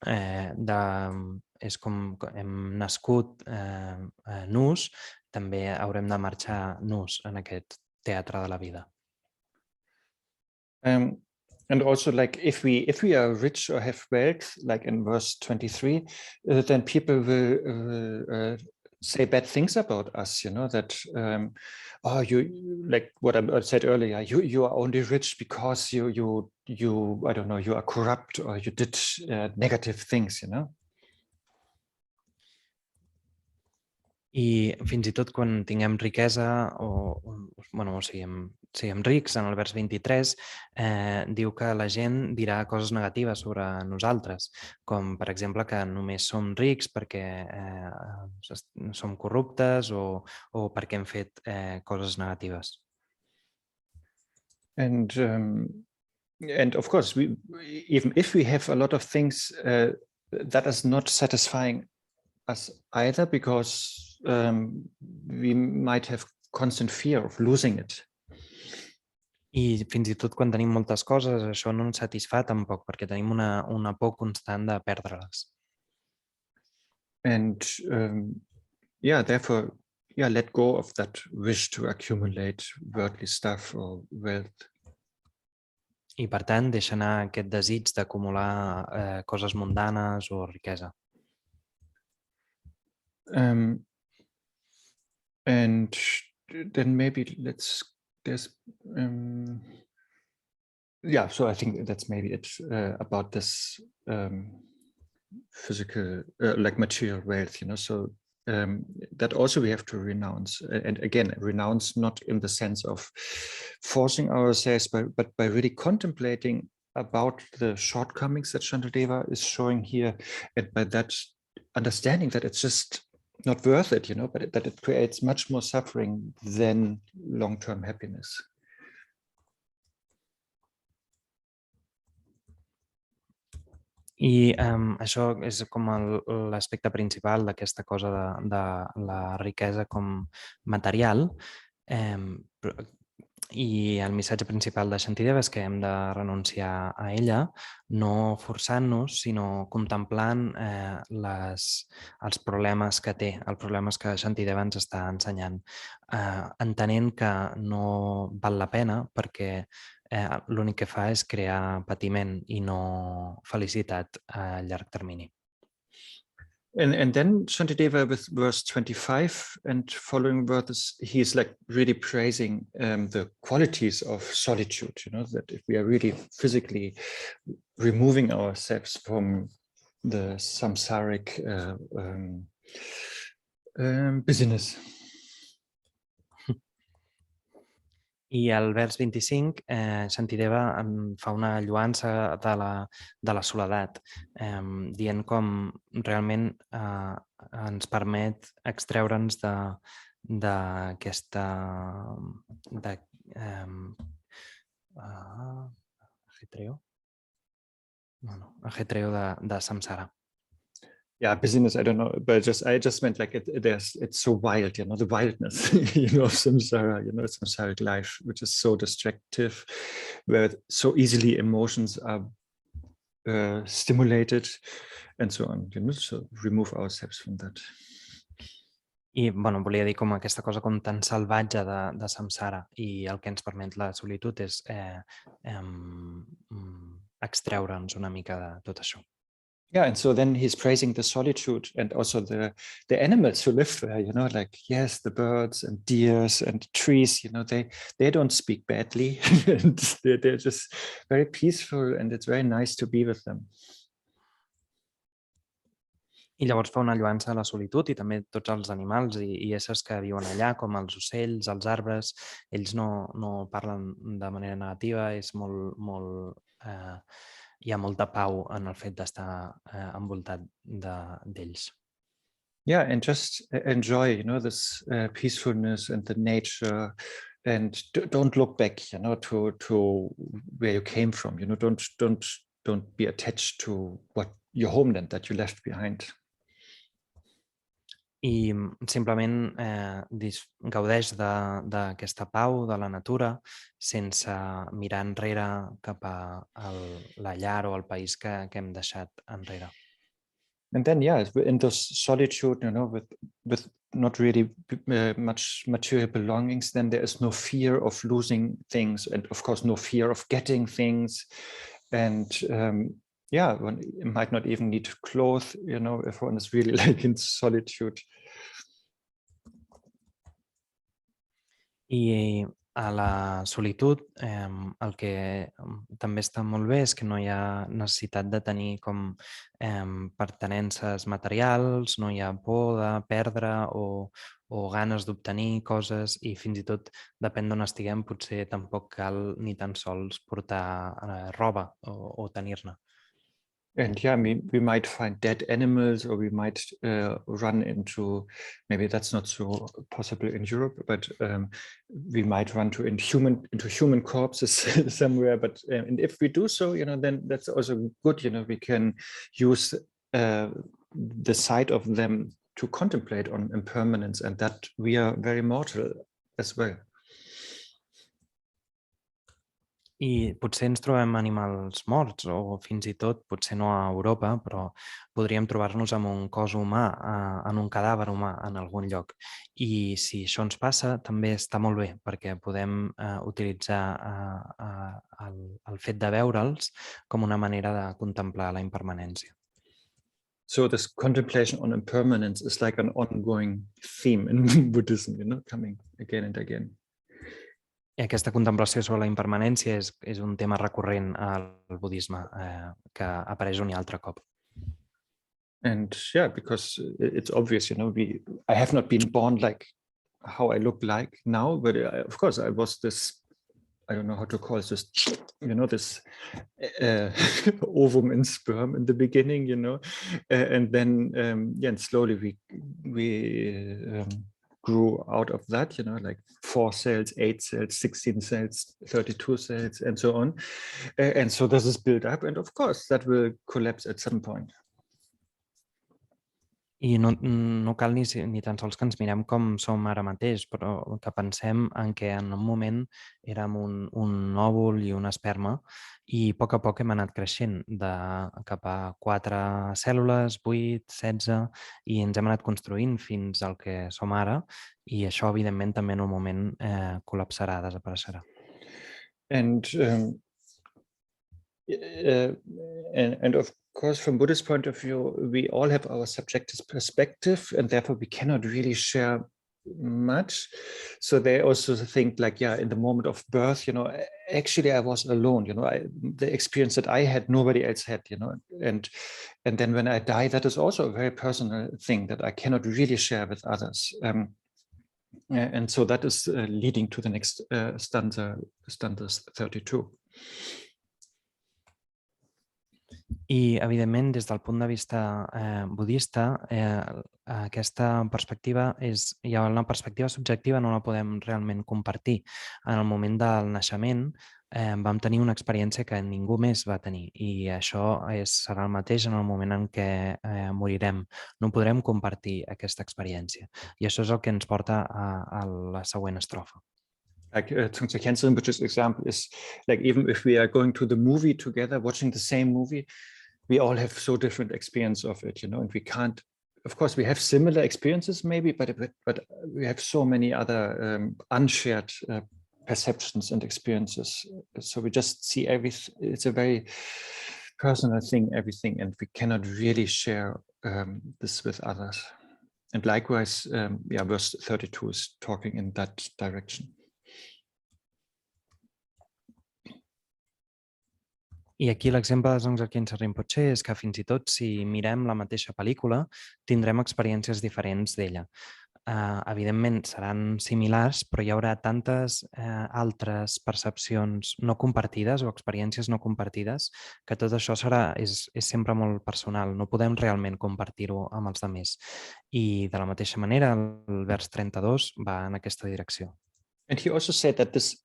és com hem nascut nus, també haurem de marxar nus en aquest teatre de la vida. And also, like, if we are rich or have wealth, like in verse 23, then people will say bad things about us, that you, like what I said earlier, you are only rich because you I don't know, you are corrupt or you did negative things, I fins i tot quan tinguem riquesa o siguem rics, en el vers 23, diu que la gent dirà coses negatives sobre nosaltres, com per exemple que només som rics perquè som corruptes o perquè hem fet coses negatives. And of course, even if we have a lot of things, that is not satisfying us either, because we might have constant fear of losing it. I fins i tot quan tenim moltes coses, això no ens satisfà tampoc, perquè tenim una por constant de perdre-les. And therefore, let go of that wish to accumulate worldly stuff or wealth. I per tant, deixa anar aquest desig d'acumular coses mundanes o riquesa. And then maybe so I think that's maybe it about this physical, like material wealth, so that also we have to renounce, and again, renounce not in the sense of forcing ourselves, but by really contemplating about the shortcomings that Shantideva is showing here, and by that understanding that it's just not worth it, but that it creates much more suffering than long-term happiness. I això és com l'aspecte principal d'aquesta cosa de la riquesa com material. I el missatge principal de Shantideva és que hem de renunciar a ella, no forçant-nos, sinó contemplant els problemes que té, els problemes que Shantideva ens està ensenyant, entenent que no val la pena perquè l'únic que fa és crear patiment i no felicitat a llarg termini. And then Shantideva with verse 25 and following verses, he's like really praising the qualities of solitude, that if we are really physically removing ourselves from the samsaric busyness. I al vers 25, Shantideva fa una lloança de la soledat, dient com realment ens permet extreure'ns d'aquesta ajetreo de samsara. Yeah, busyness, I don't know, but I just meant like it's so wild, the wildness, of samsara, samsaric life, which is so destructive, where so easily emotions are stimulated and so on, so remove ourselves from that. I volia dir com aquesta cosa com tan salvatge de samsara, i el que ens permet la solitud és extreure'ns una mica de tot això. Yeah, and so then he's praising the solitude and also the animals who live there, like, yes, the birds and deers and trees, they don't speak badly and they're just very peaceful and it's very nice to be with them. I llavors fa una lloança a la solitud i també tots els animals i éssers que viuen allà, com els ocells, els arbres, ells no parlen de manera negativa, és molt hi ha molta pau en el fet d'estar envoltat d'ells. Yeah, and just enjoy, this peacefulness and the nature, and don't look back, to where you came from. Don't be attached to what your homeland that you left behind. I simplement gaudeix d'aquesta pau de la natura sense mirar enrere cap a la llar o el país que hem deixat enrere. And then, in this solitude, with not really much material belongings, then there is no fear of losing things, and of course, no fear of getting things, and one might not even need clothes, if one is really like in solitude. I a la solitud el que també està molt bé és que no hi ha necessitat de tenir com pertenences materials, no hi ha por de perdre o ganes d'obtenir coses, i fins i tot depèn d'on estiguem, potser tampoc cal ni tan sols portar roba o tenir-ne. And we might find dead animals, or we might run into, maybe that's not so possible in Europe, but we might run into human corpses somewhere. But and if we do so, then that's also good. We can use the sight of them to contemplate on impermanence, and that we are very mortal as well. I potser ens trobem animals morts, o fins i tot, potser no a Europa, però podríem trobar-nos amb un cos humà, en un cadàver humà en algun lloc. I si això ens passa, també està molt bé, perquè podem utilitzar el fet de veure'ls com una manera de contemplar la impermanència. So this contemplation on impermanence is like an ongoing theme in Buddhism, coming again and again. I aquesta contemplació sobre la impermanència és un tema recurrent al budisme que apareix un i altre cop. And because it's obvious, I have not been born like how I look like now, but of course I was this, I don't know how to call this, this ovum and sperm in the beginning, and then and slowly we grew out of that, like 4 cells, 8 cells, 16 cells, 32 cells, and so on. And so this is built up, and of course that will collapse at some point. I no cal ni tan sols que ens mirem com som ara mateix, però que pensem en què en un moment érem un òvul i un esperma i a poc hem anat creixent cap a 4 cèl·lules, 8, 16 i ens hem anat construint fins al que som ara i això evidentment també en un moment col·lapsarà, desapareixerà. And of course, from Buddhist point of view, we all have our subjective perspective, and therefore we cannot really share much. So they also think like, yeah, in the moment of birth, actually I was alone. The experience that I had, nobody else had. And then when I die, that is also a very personal thing that I cannot really share with others. And so that is leading to the next stanza 32. I, evidentment, des del punt de vista budista, aquesta perspectiva hi ha una perspectiva subjectiva, no la podem realment compartir. En el moment del naixement vam tenir una experiència que ningú més va tenir i això serà el mateix en el moment en què morirem. No podrem compartir aquesta experiència i això és el que ens porta a la següent estrofa. Like Tsongtse Khyentse Rinpoche's example is like, even if we are going to the movie together, watching the same movie, we all have so different experience of it, and we can't, of course, we have similar experiences maybe, but we have so many other unshared perceptions and experiences. So we just see everything. It's a very personal thing, everything, and we cannot really share this with others. And likewise, verse 32 is talking in that direction. I aquí l'exemple de Dzongksen Khyentse Rinpoche és que fins i tot si mirem la mateixa pel·lícula tindrem experiències diferents d'ella. Evidentment seran similars, però hi haurà tantes altres percepcions no compartides o experiències no compartides que tot això és sempre molt personal. No podem realment compartir-ho amb els altres. I de la mateixa manera, el vers 32 va en aquesta direcció. And he also said that this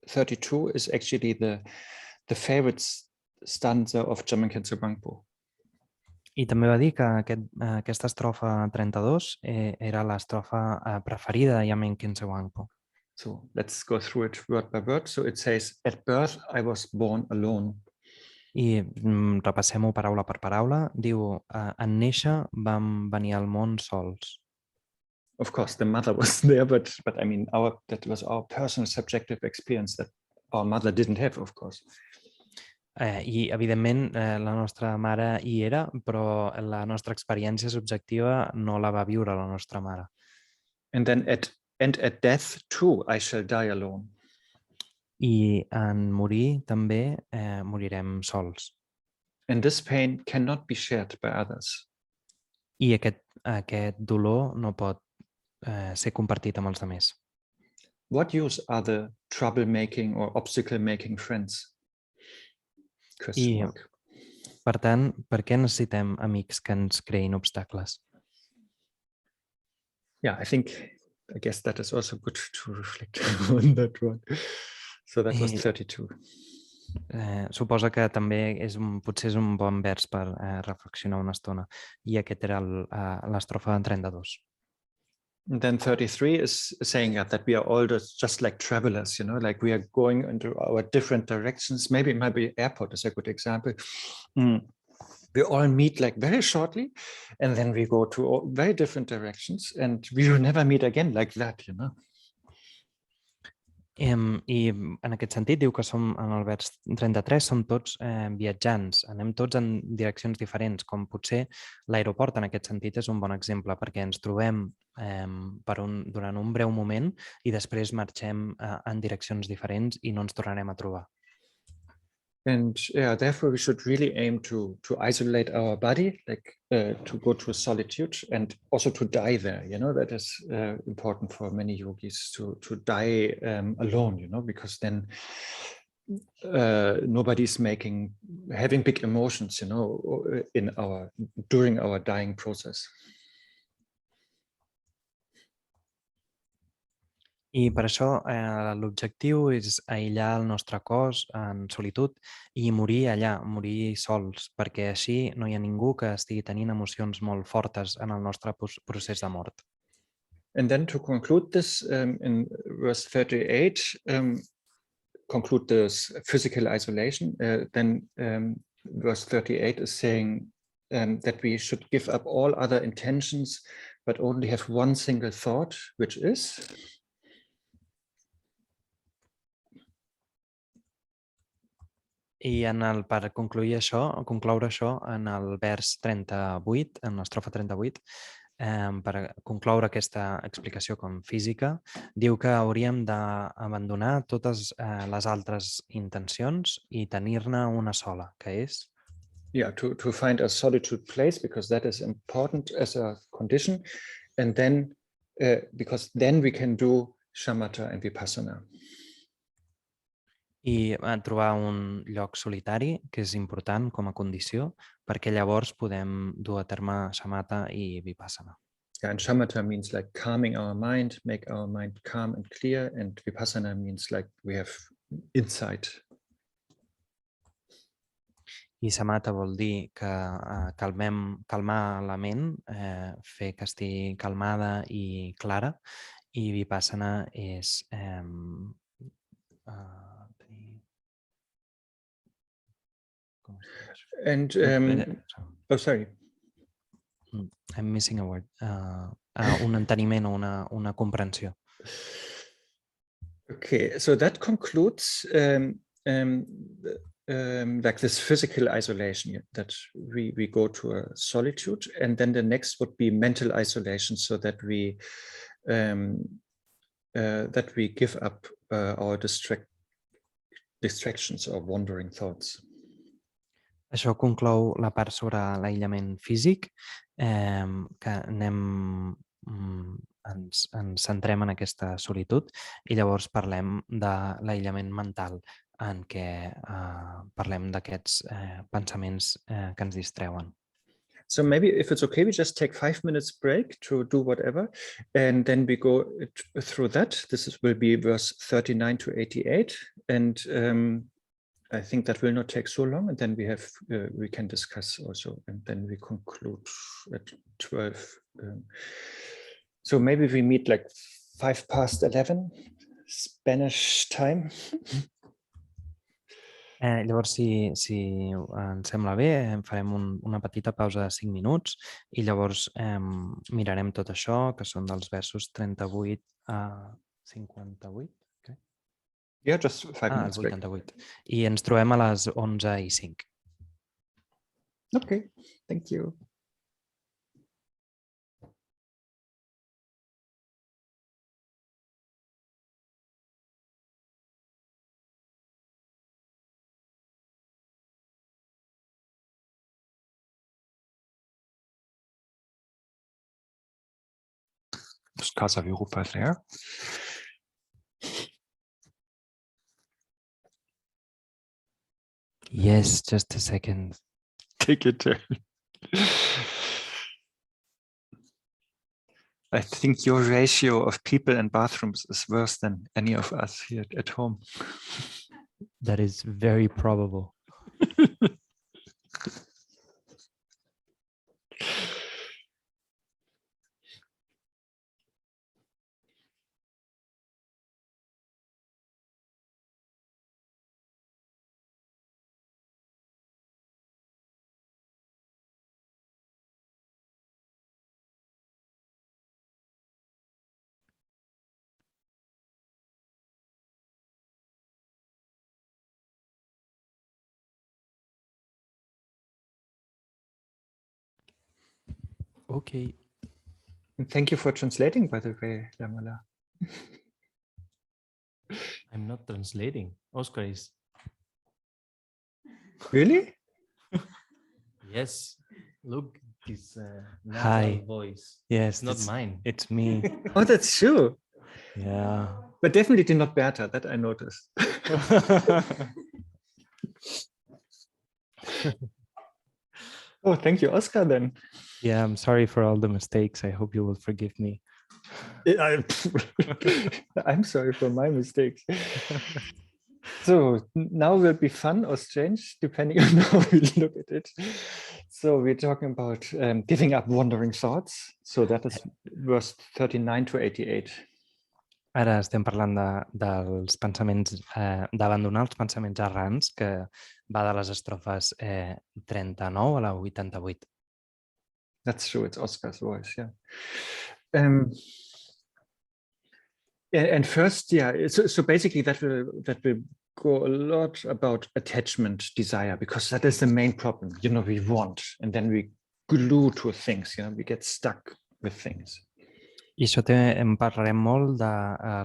32 is actually the favorite stanza of Jamgon Khyentse Wangpo. I també va dir que aquesta estrofa 32 era l'estrofa preferida de Jamgon Khyentse Wangpo. So let's go through it word by word. So it says, at birth I was born alone. I repassem-ho paraula per paraula. Diu, en néixer vam venir al món sols. Of course, the mother was there, but I mean, that was our personal subjective experience that our mother didn't have, of course. I, evidentment, la nostra mare hi era, però la nostra experiència subjectiva no la va viure la nostra mare. And then at death too, I shall die alone. I en morir també morirem sols. And this pain cannot be shared by others. I aquest dolor no pot ser compartit amb els altres. What use are the troublemaking or obstacle-making friends? I, per tant, per què necessitem amics que ens creïn obstacles? Yeah, I guess that is also good to reflect on that one. So that was 32. Suposa que també potser és un bon vers per reflexionar una estona. I aquest era l'estrofa 32. And then 33 is saying that we are all just like travelers, like we are going into our different directions. Maybe airport is a good example. We all meet like very shortly, and then we go to very different directions, and we will never meet again like that, I en aquest sentit diu que som, en el vers 33, som tots viatjants, anem tots en direccions diferents, com potser l'aeroport en aquest sentit és un bon exemple, perquè ens trobem durant un breu moment i després marxem en direccions diferents i no ens tornarem a trobar. And therefore we should really aim to isolate our body, like to go to solitude and also to die there. That is important for many yogis to die alone, because then nobody's having big emotions, during our dying process. I per això l'objectiu és aïllar el nostre cos en solitud i morir allà, morir sols, perquè així no hi ha ningú que estigui tenint emocions molt fortes en el nostre procés de mort. And then to conclude this, in verse 38, conclude this physical isolation, then verse 38 is saying that we should give up all other intentions, but only have one single thought, which is... I per concloure això, en el vers 38, en l'estrofa 38, per concloure aquesta explicació com física, diu que hauríem d'abandonar totes les altres intencions i tenir-ne una sola, que és... Yeah, to find a solitude place, because that is important as a condition, and then because then we can do shamatha and vipassana. I trobar un lloc solitari, que és important com a condició, perquè llavors podem dur a terme shamatha i vipassana. Yeah, and shamatha means like calming our mind, make our mind calm and clear, and vipassana means like we have insight. I samatha vol dir que calmar la ment, fer que estigui calmada i clara, i vipassana és And oh, sorry. I'm missing a word. Un enteniment o una comprensió. Okay, so that concludes like this physical isolation, that we go to a solitude, and then the next would be mental isolation, so that we give up our distractions or wandering thoughts. Això conclou la part sobre l'aïllament físic, que ens centrem en aquesta solitud, i llavors parlem de l'aïllament mental, en què parlem d'aquests pensaments que ens distreuen. So maybe if it's okay, we just take 5 minutes break to do whatever, and then we go through that. Will be verse 39 to 88, and I think that will not take so long, and then we can discuss also, and then we conclude at 12. So maybe we meet like 11:05 Spanish time. Llavors, si ens sembla bé, farem una petita pausa de 5 minuts i llavors mirarem tot això, que són dels versos 38 a 58. Okay. Yeah, just 5 minutes. 88. I ens trobem a les 11:05. Okay, thank you. Is Casa Virupa there? Yes, just a second. Take your turn. I think your ratio of people and bathrooms is worse than any of us here at home. That is very probable. Okay. And thank you for translating, by the way, Lamala. I'm not translating. Oscar is. Really? Yes. Look, his nasal voice. Yes, It's not mine. It's me. Oh, that's true. Yeah. But definitely not Berta, that I noticed. Oh, thank you, Oscar, then. Yeah, I'm sorry for all the mistakes. I hope you will forgive me. I'm sorry for my mistakes. So now will be fun or strange, depending on how we look at it. So we're talking about giving up wandering thoughts. So that is verse 39 to 88. Ara estem parlant dels pensaments, d'abandonar els pensaments errants, que va de les estrofes 39 a la 88. That's true, it's Oscar's voice, yeah. And first, yeah, so basically that will go a lot about attachment, desire, because that is the main problem. You know, we want, and then we glue to things, you know, we get stuck with things. I això en parlarem molt de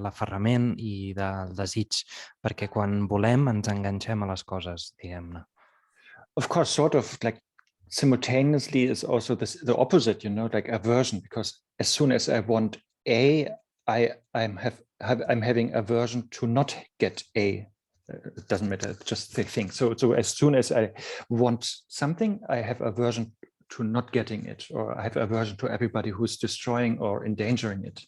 l'aferrament i del desig, perquè quan volem ens enganxem a les coses, diguem-ne. Of course, sort of like simultaneously is also the opposite, you know, like aversion, because as soon as I want A, I'm having aversion to not get A. It doesn't matter, just the thing. So as soon as I want something, I have aversion to not getting it, or I have aversion to everybody who's destroying or endangering it.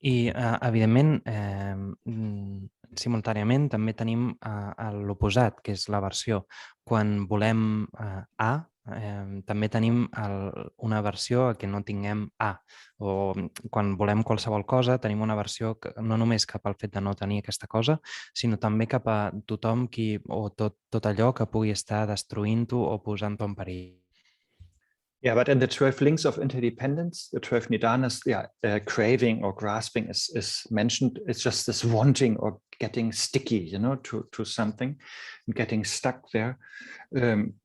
I, evidentment, simultàniament també tenim l'oposat, que és l'aversió. Quan volem A, també tenim una aversió a que no tinguem A. O quan volem qualsevol cosa, tenim una aversió no només cap al fet de no tenir aquesta cosa, sinó també cap a tothom o tot allò que pugui estar destruint-ho o posant-ho en perill. Yeah, but in the 12 links of interdependence, the 12 nidanas, craving or grasping is mentioned. It's just this wanting or getting sticky, you know, to something, and getting stuck there.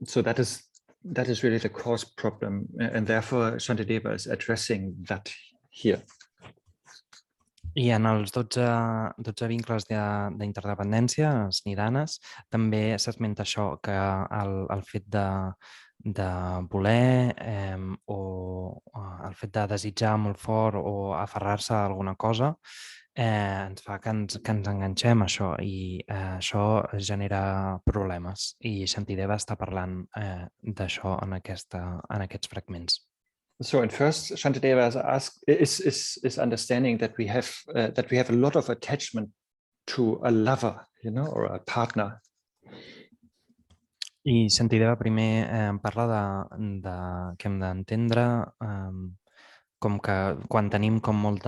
So that is really the cause problem, and therefore Shantideva is addressing that here. I en els 12 vincles d'interdependència, els nidanes, també s'esmenta això, que el fet de voler o el fet de desitjar molt fort o aferrar-se a alguna cosa ens fa que ens enganxem a això i això genera problemes. I Shantideva està parlant d'això en aquests fragments. So at first, Shantideva is understanding that we have a lot of attachment to a lover, you know, or a partner. I Shantideva primer parla que hem d'entendre com que quan tenim com molt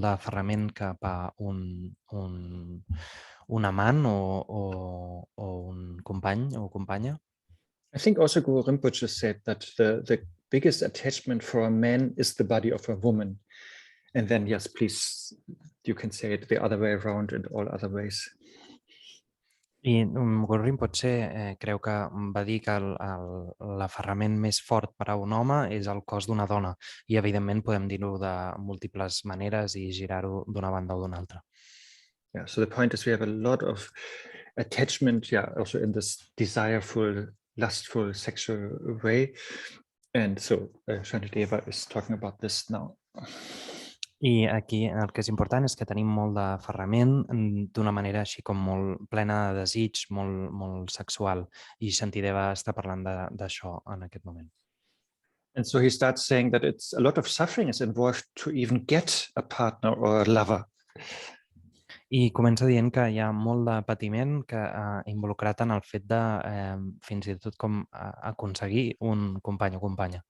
d'aferrament cap a un amant o un company o companya. I think also Guru Rinpoche said that the biggest attachment for a man is the body of a woman. And then, yes, please, you can say it the other way around in all other ways. I Guru Rinpoche creu que va dir que l'aferrament més fort per a un home és el cos d'una dona i evidentment podem dir-ho de múltiples maneres i girar-ho d'una banda o d'una altra. Yeah, so the point is we have a lot of attachment, yeah, also in this desireful, lustful, sexual way. And so Shantideva is talking about this now. I aquí el que és important és que tenim molt d'aferrament d'una manera així com molt plena de desig, molt sexual. I Shantideva està parlant d'això en aquest moment. And so he starts saying that it's a lot of suffering is involved to even get a partner or a lover. I comença dient que hi ha molt de patiment involucrat en el fet de fins i tot com aconseguir un company o companya.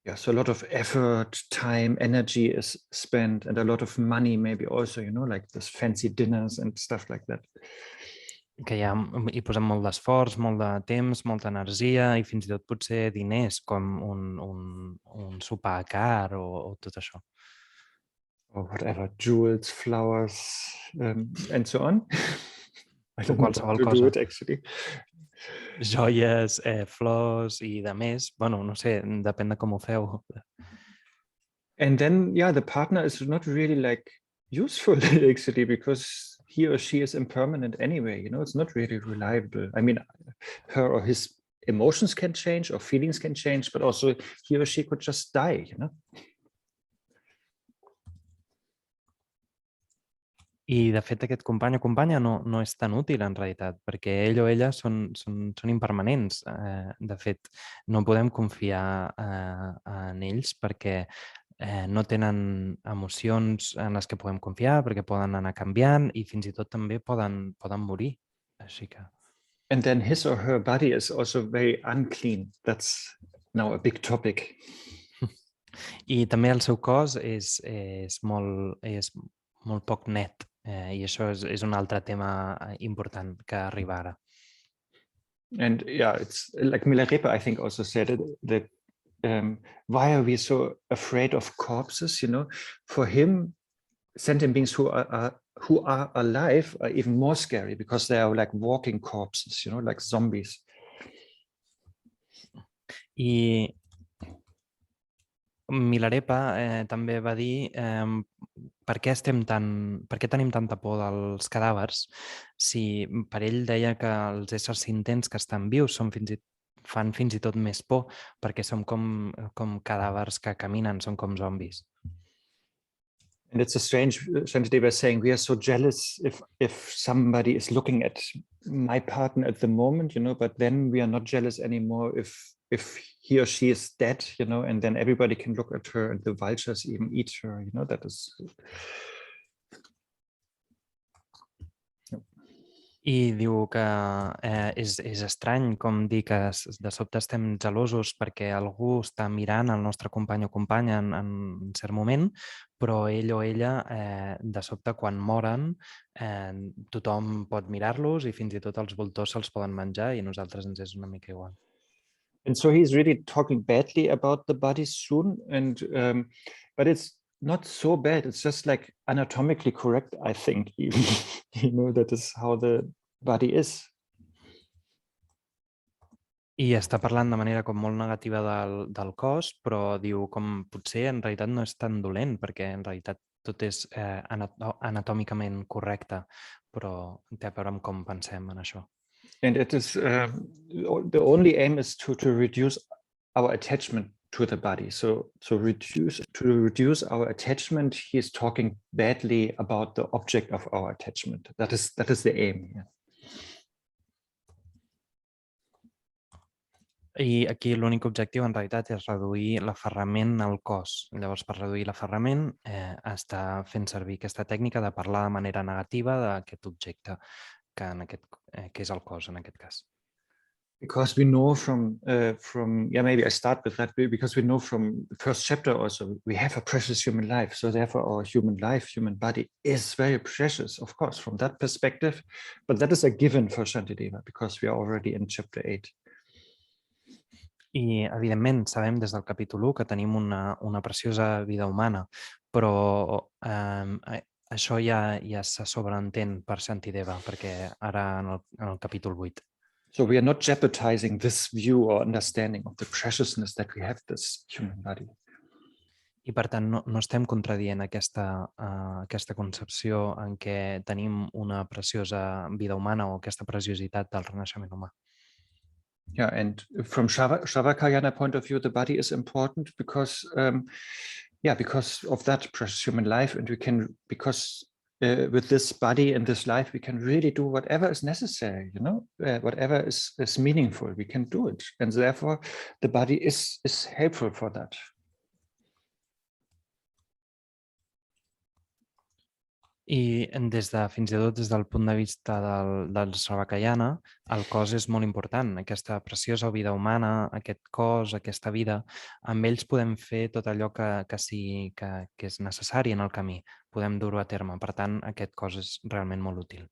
Yeah, so a lot of effort, time, energy is spent, and a lot of money maybe also, you know, like this fancy dinners and stuff like that. Que hi posem molt d'esforç, molt de temps, molta energia i fins i tot potser diners, com un sopar car o tot això. Or whatever, jewels, flowers, and so on. I don't know how to do it actually. Joies, flors i de més. Bueno, no sé, depèn de com ho feu. And then, yeah, the partner is not really like useful actually because he or she is impermanent anyway, you know, it's not really reliable. I mean, her or his emotions can change or feelings can change, but also he or she could just die, you know. I, de fet, aquest company o companya no és tan útil, en realitat, perquè ell o ella són impermanents. De fet, no podem confiar en ells perquè no tenen emocions en les que podem confiar, perquè poden anar canviant i fins i tot també poden morir. Així que... And then his or her body is also very unclean. That's now a big topic. I també el seu cos és molt poc net, i això és un altre tema important que arriba ara. And yeah, it's like Milarepa, I think, also said it, that why are we so afraid of corpses? You know, for him, sentient beings who are alive are even more scary because they are like walking corpses, you know, like zombies. I Milarepa també va dir per què tenim tanta por dels cadàvers si per ell deia que els éssers sentents que estan vius fan fins i tot més por perquè som com cadàvers que caminen, són com zombis. And it's a strange, Shantideva is saying, we are so jealous if somebody is looking at my partner at the moment, you know, but then we are not jealous anymore if he or she is dead, you know, and then everybody can look at her and the vultures even eat her, you know, that is... I diu que és estrany com dir que de sobte estem gelosos perquè algú està mirant el nostre company o companya en un cert moment, però ell o ella, de sobte, quan moren, tothom pot mirar-los i fins i tot els voltors se'ls poden menjar i a nosaltres ens és una mica igual. And so he's really talking badly about the body soon, and but it's not so bad. It's just like anatomically correct, I think. Even, you know, that is how the body is. I està parlant de manera com molt negativa del cos, però diu com potser en realitat no és tan dolent, perquè en realitat tot és anatòmicament correcte, però té a veure amb com pensem en això. And it is the only aim is to reduce our attachment to the body. So to reduce our attachment, he is talking badly about the object of our attachment. That is the aim. Yeah. I aquí l'únic objectiu en realitat és reduir l'aferrament al cos. Llavors, per reduir l'aferrament, està fent servir aquesta tècnica de parlar de manera negativa d'aquest objecte, que és el cos en aquest cas. Because we know from maybe I start with that, because we know from the first chapter also, we have a precious human life. So therefore our human life, human body is very precious, of course, from that perspective. But that is a given for Shantideva, because we are already in chapter 8. I, evidentment, sabem des del capítol 1 que tenim una preciosa vida humana, però això ja se sobreentén per Shantideva, perquè ara en el capítol 8. So we are not jeopardizing this view or understanding of the preciousness that we have this human body. I per tant no estem contradient aquesta concepció en què tenim una preciosa vida humana o aquesta preciositat del renaixement humà. Yeah, and from Vajrayana point of view, the body is important because of that precious human life, and with this body and this life, we can really do whatever is necessary, you know, whatever is meaningful, we can do it. And therefore, the body is helpful for that. I fins i tot des del punt de vista del Savakayana, el cos és molt important. Aquesta preciosa vida humana, aquest cos, aquesta vida, amb ells podem fer tot allò que és necessari en el camí. Podem dur-ho a terme. Per tant, aquest cos és realment molt útil.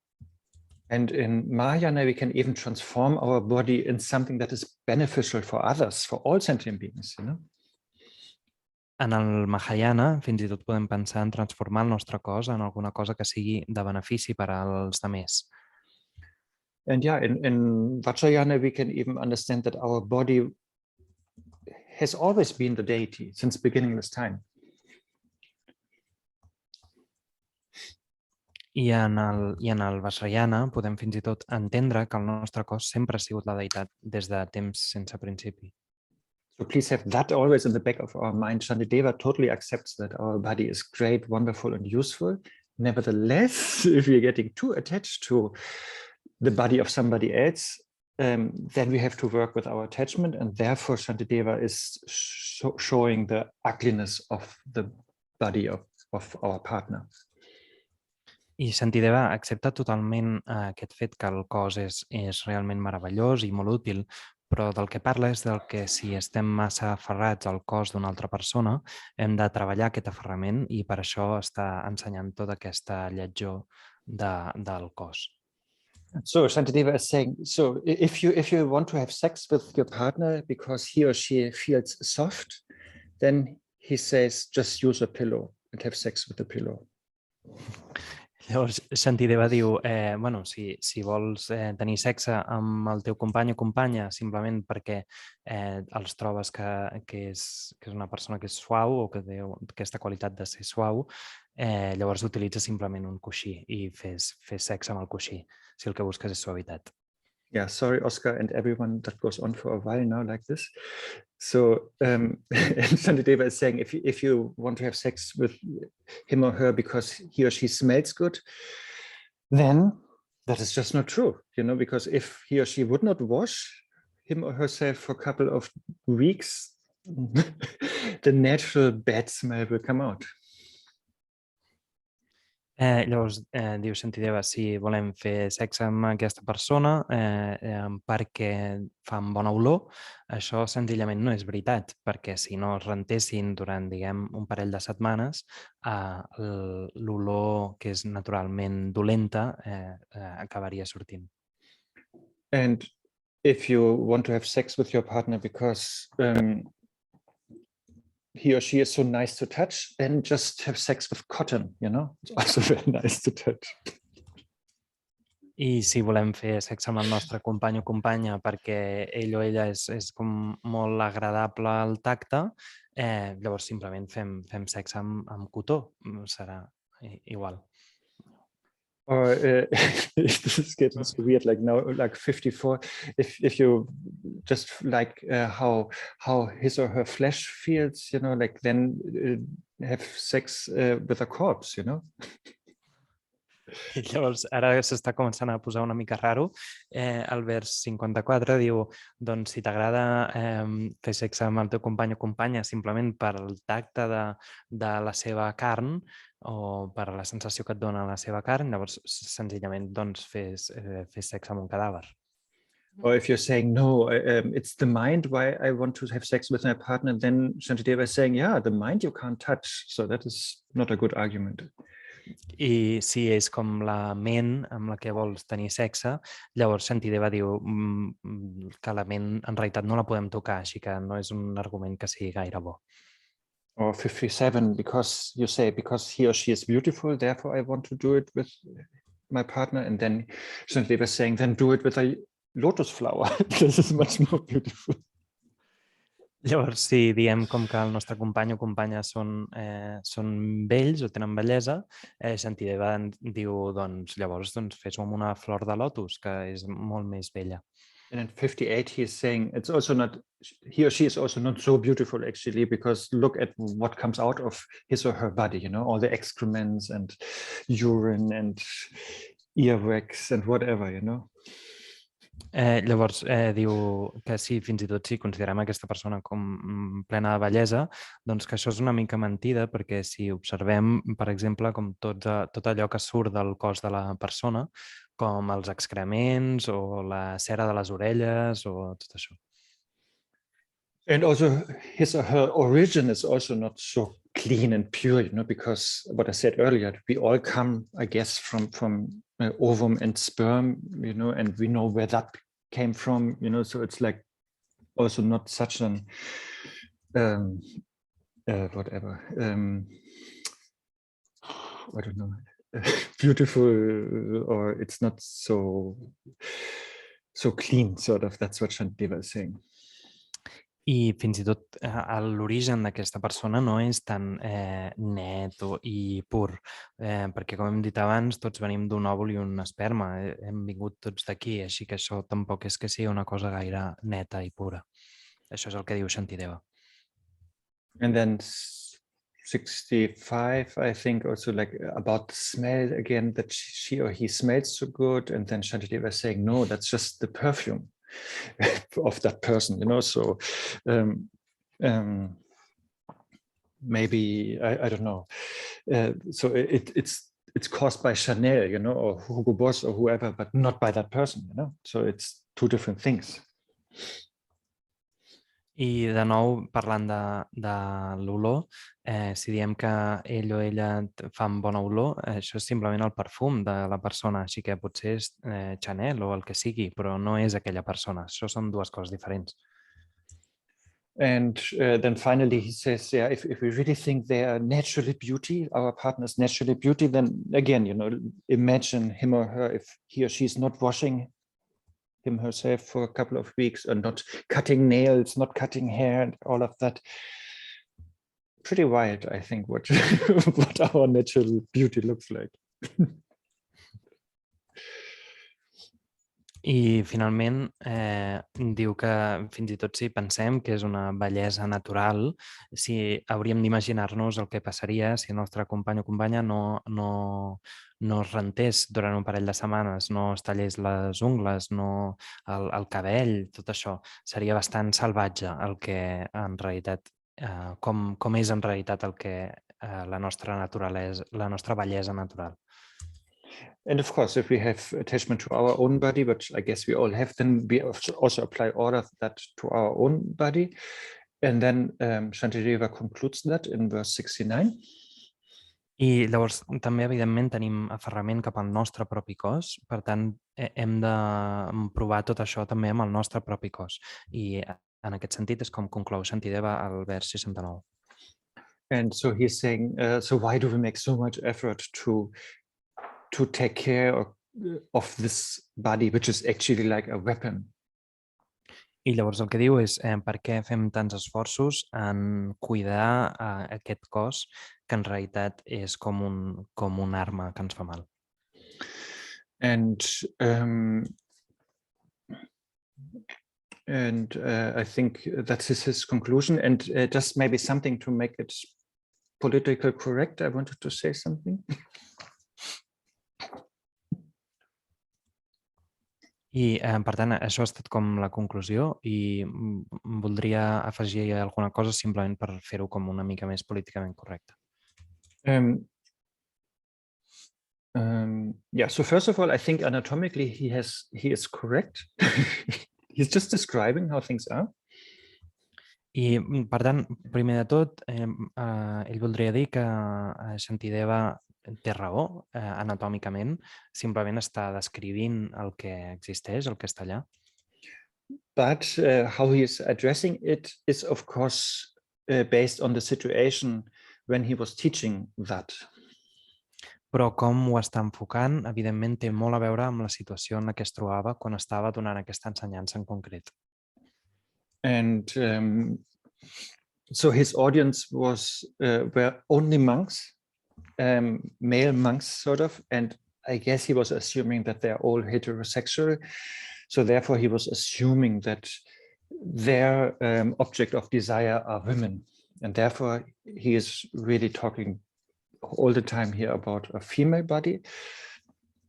And in Mahayana, we can even transform our body in something that is beneficial for others, for all sentient beings, you know? En el Mahayana, fins i tot podem pensar en transformar el nostre cos en alguna cosa que sigui de benefici per als altres. And yeah, in Vajrayana, we can even understand that our body has always been the deity since beginningless time. I en el Vajrayana podem fins i tot entendre que el nostre cos sempre ha sigut la deïtat des de temps sense principi. So please have that always in the back of our mind. Shantideva totally accepts that our body is great, wonderful, and useful, nevertheless, if we're getting too attached to the body of somebody else, then we have to work with our attachment, and therefore Shantideva is showing the ugliness of the body of our partner. I Shantideva accepta totalment aquest fet que el cos és realment meravellós i molt útil, però del que parla és del que si estem massa aferrats al cos d'una altra persona, hem de treballar aquest aferrament i per això està ensenyant tota aquesta lletjor del cos. So Shantideva is saying, so if you want to have sex with your partner because he or she feels soft, then he says, just use a pillow and have sex with the pillow. Llavors, Shantideva diu, si vols tenir sexe amb el teu company o companya simplement perquè els trobes que és una persona que és suau o que té aquesta qualitat de ser suau, llavors utilitza simplement un coixí i fes sexe amb el coixí, si el que busques és suavitat. Yeah, sorry, Oscar, and everyone, that goes on for a while now like this. So and Shantideva is saying, if you want to have sex with him or her because he or she smells good, then that is just not true, because if he or she would not wash him or herself for a couple of weeks, the natural bad smell will come out. Llavors, diu Shantideva, si volem fer sexe amb aquesta persona perquè fan bona olor, això senzillament no és veritat, perquè si no es rentessin durant, diguem, un parell de setmanes, l'olor que és naturalment dolenta acabaria sortint. And if you want to have sex with your partner because he or she is so nice to touch, then just have sex with cotton, It's also very nice to touch. I si volem fer sexe amb el nostre company o companya perquè ell o ella és com molt agradable al tacte, llavors simplement fem sexe amb cotó, serà igual. Or this is getting so weird, like now, like 54, if you just like how his or her flesh feels, like then have sex with a corpse, I llavors, ara s'està començant a posar una mica raro. El vers 54 diu, doncs si t'agrada fer sexe amb el teu company o companya simplement per el tacte de la seva carn o per la sensació que et dona la seva carn, llavors senzillament doncs fes sexe amb un cadàver. Or if you're saying, no, it's the mind why I want to have sex with my partner, then Shantideva is saying, yeah, the mind you can't touch. So that is not a good argument. I si és com la ment amb la que vols tenir sexe, llavors Shantideva diu que la ment en realitat no la podem tocar, així que no és un argument que sigui gaire bo. Or 57, because you say, because he or she is beautiful, therefore I want to do it with my partner. And then Shantideva is saying, then do it with a lotus flower. This is much more beautiful. Llavors, si diem com que el nostre company o companya són bells o tenen bellesa, Shantideva diu, doncs, llavors fes-ho amb una flor de lotus, que és molt més bella. And in 58, he is saying it's also not, he or she is also not so beautiful actually, because look at what comes out of his or her body, all the excrements and urine and earwax and whatever, Llavors, diu que sí, fins i tot si considerem aquesta persona com plena de bellesa, doncs que això és una mica mentida, perquè si observem, per exemple, com tot allò que surt del cos de la persona, com els excrements o la cera de les orelles o tot això. And also his or her origin is also not so clean and pure, because what I said earlier, we all come, I guess, from ovum and sperm, and we know where that came from, so it's like also not such an whatever, I don't know, beautiful, or it's not so clean, sort of. That's what Shantideva is saying. I fins i tot l'origen d'aquesta persona no és tan net i pur, perquè com hem dit abans, tots venim d'un òvul i un esperma, hem vingut tots d'aquí, així que això tampoc és que sigui una cosa gaire neta i pura. Això és el que diu Shantideva. And then 65, I think, also like about the smell again, that she or he smells so good, and then Shantideva is saying, no, that's just the perfume of that person, you know. So maybe I don't know. So it's caused by Chanel, you know, or Hugo Boss or whoever, but not by that person, you know. So it's two different things. I de nou, parlant de l'olor, si diem que ell o ella fan bona olor, això és simplement el perfum de la persona, així que potser és Chanel o el que sigui, però no és aquella persona. Això són dues coses diferents. And then finally he says, yeah, if we really think they are naturally beauty, our partner is naturally beauty, then again, you know, imagine him or her if he or she is not washing him herself for a couple of weeks, or not cutting nails, not cutting hair, and all of that. Pretty wild, I think, what what our natural beauty looks like. I finalment diu que fins i tot si pensem que és una bellesa natural, si hauríem d'imaginar-nos el que passaria si el nostre company o companya no es rentés durant un parell de setmanes, no es tallés les ungles, no el cabell, tot això. Seria bastant salvatge el que en realitat, com és en realitat el que la nostra naturalesa, la nostra bellesa natural. And of course, if we have attachment to our own body, but I guess we all have, then we also apply all of that to our own body. And then Shantideva concludes that in verse 69. I llavors també, evidentment, tenim aferrament cap al nostre propi cos, per tant, hem de provar tot això també amb el nostre propi cos. I en aquest sentit és com conclou Shantideva al vers 69. And so he's saying, so why do we make so much effort to take care of this body, which is actually like a weapon? I llavors el que diu és per què fem tants esforços en cuidar aquest cos que en realitat és com un arma que ens fa mal. And I think that's his conclusion. And just maybe something to make it politically correct, I wanted to say something. I, per tant, això ha estat com la conclusió i voldria afegir alguna cosa simplement per fer-ho com una mica més políticament correcte. Yeah, so first of all, I think anatomically he is correct. He's just describing how things are. I, per tant, primer de tot, ell voldria dir que Shantideva té raó anatòmicament, simplement està descrivint el que existeix, el que està allà. But how he is addressing it is, of course, based on the situation when he was teaching that. Però com ho està enfocant, evidentment, té molt a veure amb la situació en la que es trobava quan estava donant aquesta ensenyança en concret. And so his audience were only monks, male monks, sort of, and I guess he was assuming that they're all heterosexual. So therefore, he was assuming that their object of desire are women, and therefore he is really talking all the time here about a female body.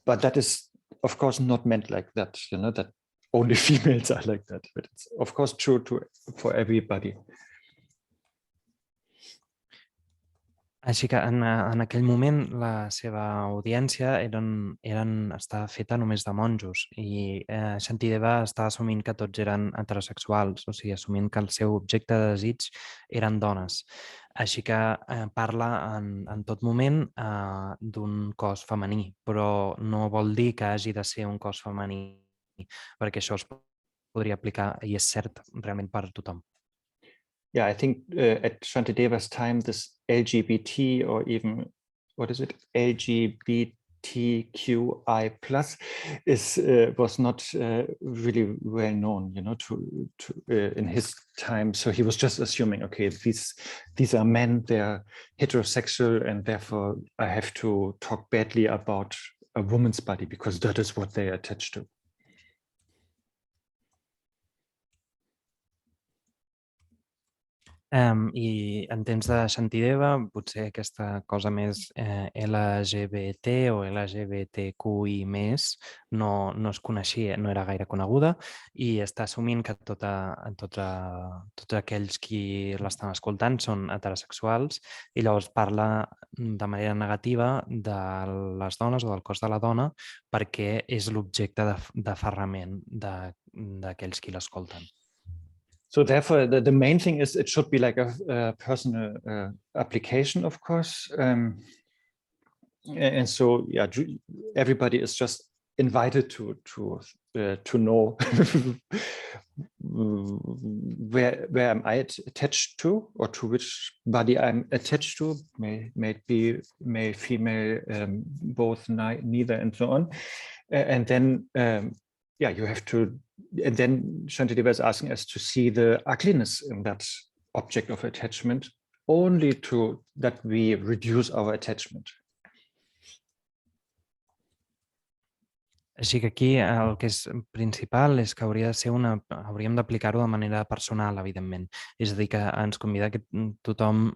But that is, of course, not meant like that, you know, that only females are like that. But it's, of course, true for everybody. Així que en aquell moment la seva audiència estava feta només de monjos i Shantideva estava assumint que tots eren heterosexuals, o sigui, assumint que el seu objecte de desig eren dones. Així que parla en tot moment d'un cos femení, però no vol dir que hagi de ser un cos femení, perquè això es podria aplicar, i és cert, realment per tothom. Yeah, I think at Shantideva's time, this LGBT, or even, what is it, LGBTQI plus was not really well known, you know, in his time. So he was just assuming, okay, these are men, they're heterosexual, and therefore I have to talk badly about a woman's body because that is what they are attached to. I en temps de Shantideva, potser aquesta cosa més LGBT o LGBTQI+, no es coneixia, no era gaire coneguda, i està assumint que tots aquells qui l'estan escoltant són heterosexuals, i llavors parla de manera negativa de les dones o del cos de la dona perquè és l'objecte d'aferrament d'aquells qui l'escolten. So therefore, the main thing is it should be like a personal application, of course. And so, yeah, everybody is just invited to know where am I attached to, or to which body I'm attached to. May be male, female, both, neither, and so on. And then, yeah, you have to. And then Shantideva is asking us to see the ugliness in that object of attachment, only to that we reduce our attachment. Així que aquí el que és principal és que hauríem d'aplicar-ho de manera personal, evidentment. És a dir, que ens convida que tothom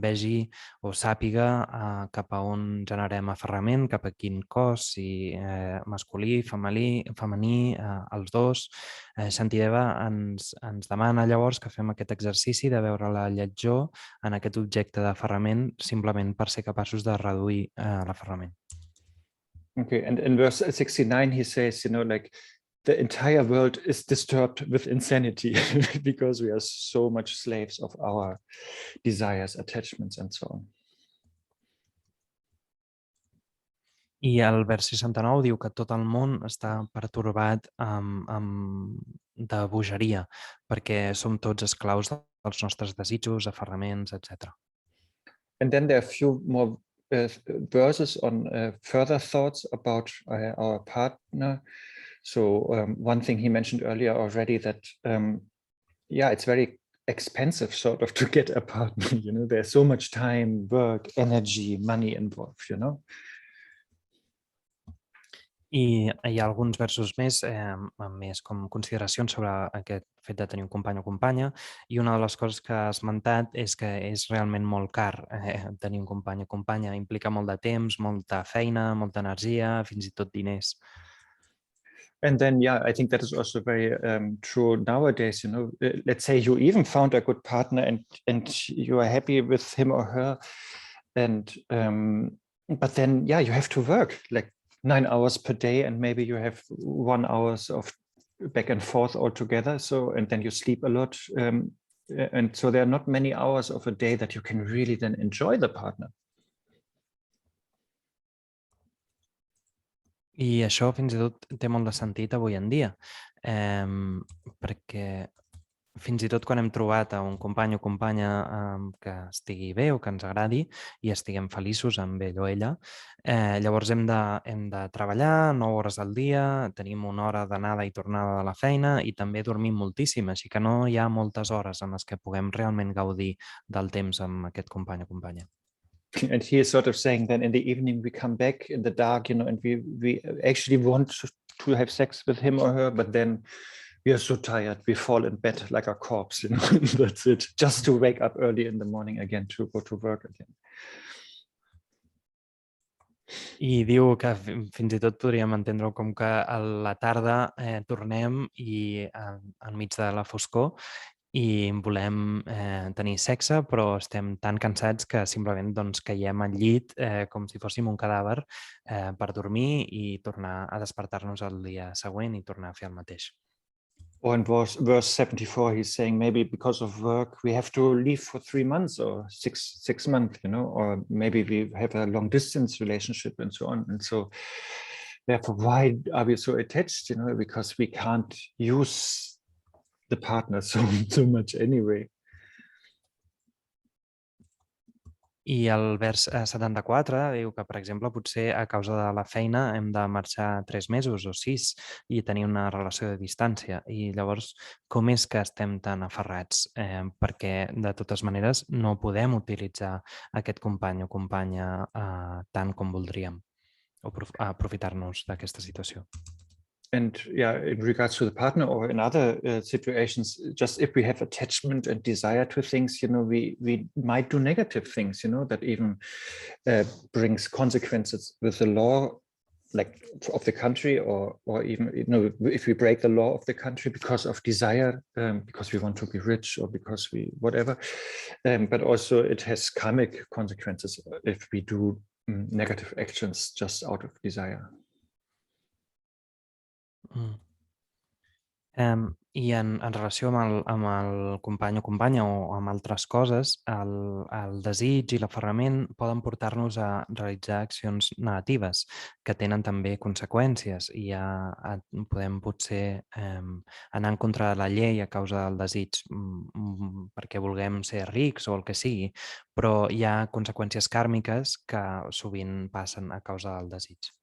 vegi o sàpiga cap a on generem aferrament, cap a quin cos, si masculí, femení, els dos. Shantideva ens demana llavors que fem aquest exercici de veure la lletjor en aquest objecte d'aferrament simplement per ser capaços de reduir l'aferrament. Okay, and in verse 69, he says, like the entire world is disturbed with insanity because we are so much slaves of our desires, attachments, and so on. I el vers 69 diu que tot el món està pertorbat de bogeria, perquè som tots esclaus dels nostres desitjos, aferraments, etc. And then there are a few more verses on further thoughts about our partner. So one thing he mentioned earlier already, that yeah, it's very expensive sort of to get a partner. There's so much time, work, energy, money involved. I hi ha alguns versos més com consideracions sobre aquest fet de tenir un company o companya, i una de les coses que ha esmentat és que és realment molt car tenir un company o companya. Implica molt de temps, molta feina, molta energia, fins i tot diners. And then, yeah, I think that is also very true nowadays. Let's say you even found a good partner and you are happy with him or her, and but then, yeah, you have to work like 9 hours per day, and maybe you have 1 hour of back and forth altogether. So, and then you sleep a lot, and so there are not many hours of a day that you can really then enjoy the partner. I això fins i tot té molt de sentit avui en dia, perquè fins i tot quan hem trobat un company o companya que estigui bé o que ens agradi i estiguem feliços amb ell o ella, llavors hem de treballar 9 hores al dia, tenim 1 hora d'anada i tornada de la feina i també dormim moltíssim, així que no hi ha moltes hores en les que puguem realment gaudir del temps amb aquest company o companya. And he is sort of saying then in the evening we come back in the dark, and we actually want to have sex with him or her, but then we are so tired, we fall in bed like a corpse, that's it, just to wake up early in the morning again to go to work again. I diu que fins i tot podríem entendre-ho com que a la tarda tornem i enmig de la foscor i volem tenir sexe, però estem tan cansats que simplement caiem al llit com si fóssim un cadàver per dormir i tornar a despertar-nos el dia següent i tornar a fer el mateix. Or in verse 74, he's saying maybe because of work we have to leave for 3 months or six months, or maybe we have a long distance relationship and so on. And so therefore, why are we so attached? Because we can't use the partner so much anyway. I el vers 74 diu que, per exemple, potser a causa de la feina hem de marxar 3 mesos o 6 i tenir una relació de distància. I llavors, com és que estem tan aferrats? Perquè, de totes maneres, no podem utilitzar aquest company o companya tant com voldríem o aprofitar-nos d'aquesta situació. yeah, in regards to the partner or in other situations, just if we have attachment and desire to things, we might do negative things, that even brings consequences with the law, like of the country, or even if we break the law of the country because of desire, because we want to be rich or because we whatever, but also it has karmic consequences if we do negative actions just out of desire. I en relació amb el company o companya o amb altres coses, el desig i l'aferrament poden portar-nos a realitzar accions negatives que tenen també conseqüències i podem potser anar en contra de la llei a causa del desig perquè vulguem ser rics o el que sigui, però hi ha conseqüències kàrmiques que sovint passen a causa del desig.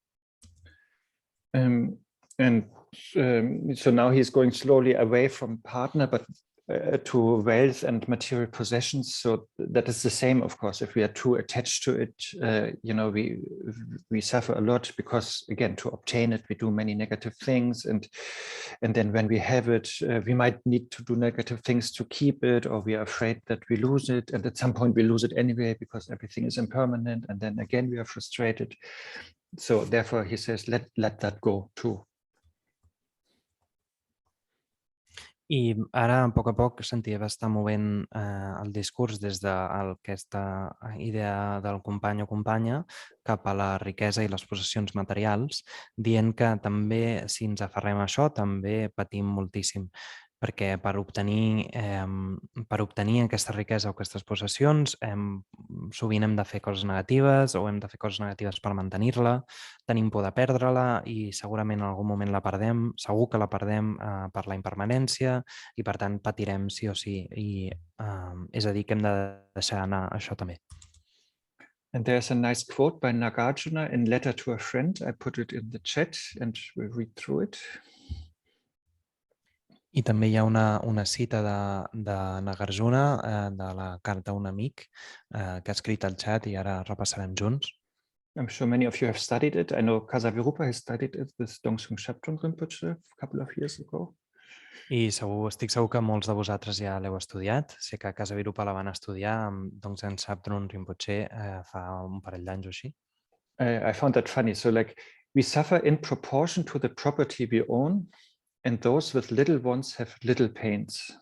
So now he's going slowly away from partner, but to wealth and material possessions. So that is the same, of course. If we are too attached to it, we suffer a lot because, again, to obtain it, we do many negative things, and then when we have it, we might need to do negative things to keep it, or we are afraid that we lose it, and at some point we lose it anyway because everything is impermanent, and then again we are frustrated. So therefore, he says, let that go too. I ara, a poc, Shantideva està movent el discurs des d'aquesta idea del company o companya cap a la riquesa i les possessions materials, dient que també, si ens aferrem a això, també patim moltíssim, perquè per obtenir aquesta riquesa o aquestes possessions sovint hem de fer coses negatives o hem de fer coses negatives per mantenir-la, tenim por de perdre-la i segurament en algun moment la perdem, segur que la perdem per la impermanència i per tant patirem sí o sí, i és a dir que hem de deixar anar això també. And there's a nice quote by Nagarjuna in Letter to a Friend. I put it in the chat and we'll read through it. I també hi ha una cita de Nagarjuna de la carta a un amic que ha escrit al xat i ara repassarem junts. I'm sure many of you have studied it. I know Kasavirupa has studied it with Dongsung Shabdung Rinpoche a couple of years ago. I estic segur que molts de vosaltres ja l'heu estudiat. Sé que a Kasavirupa la van estudiar amb Dongsung Shabdung Rinpoche fa un parell d'anys o així. I found that funny. So like we suffer in proportion to the property we own, and those with little ones have little pains.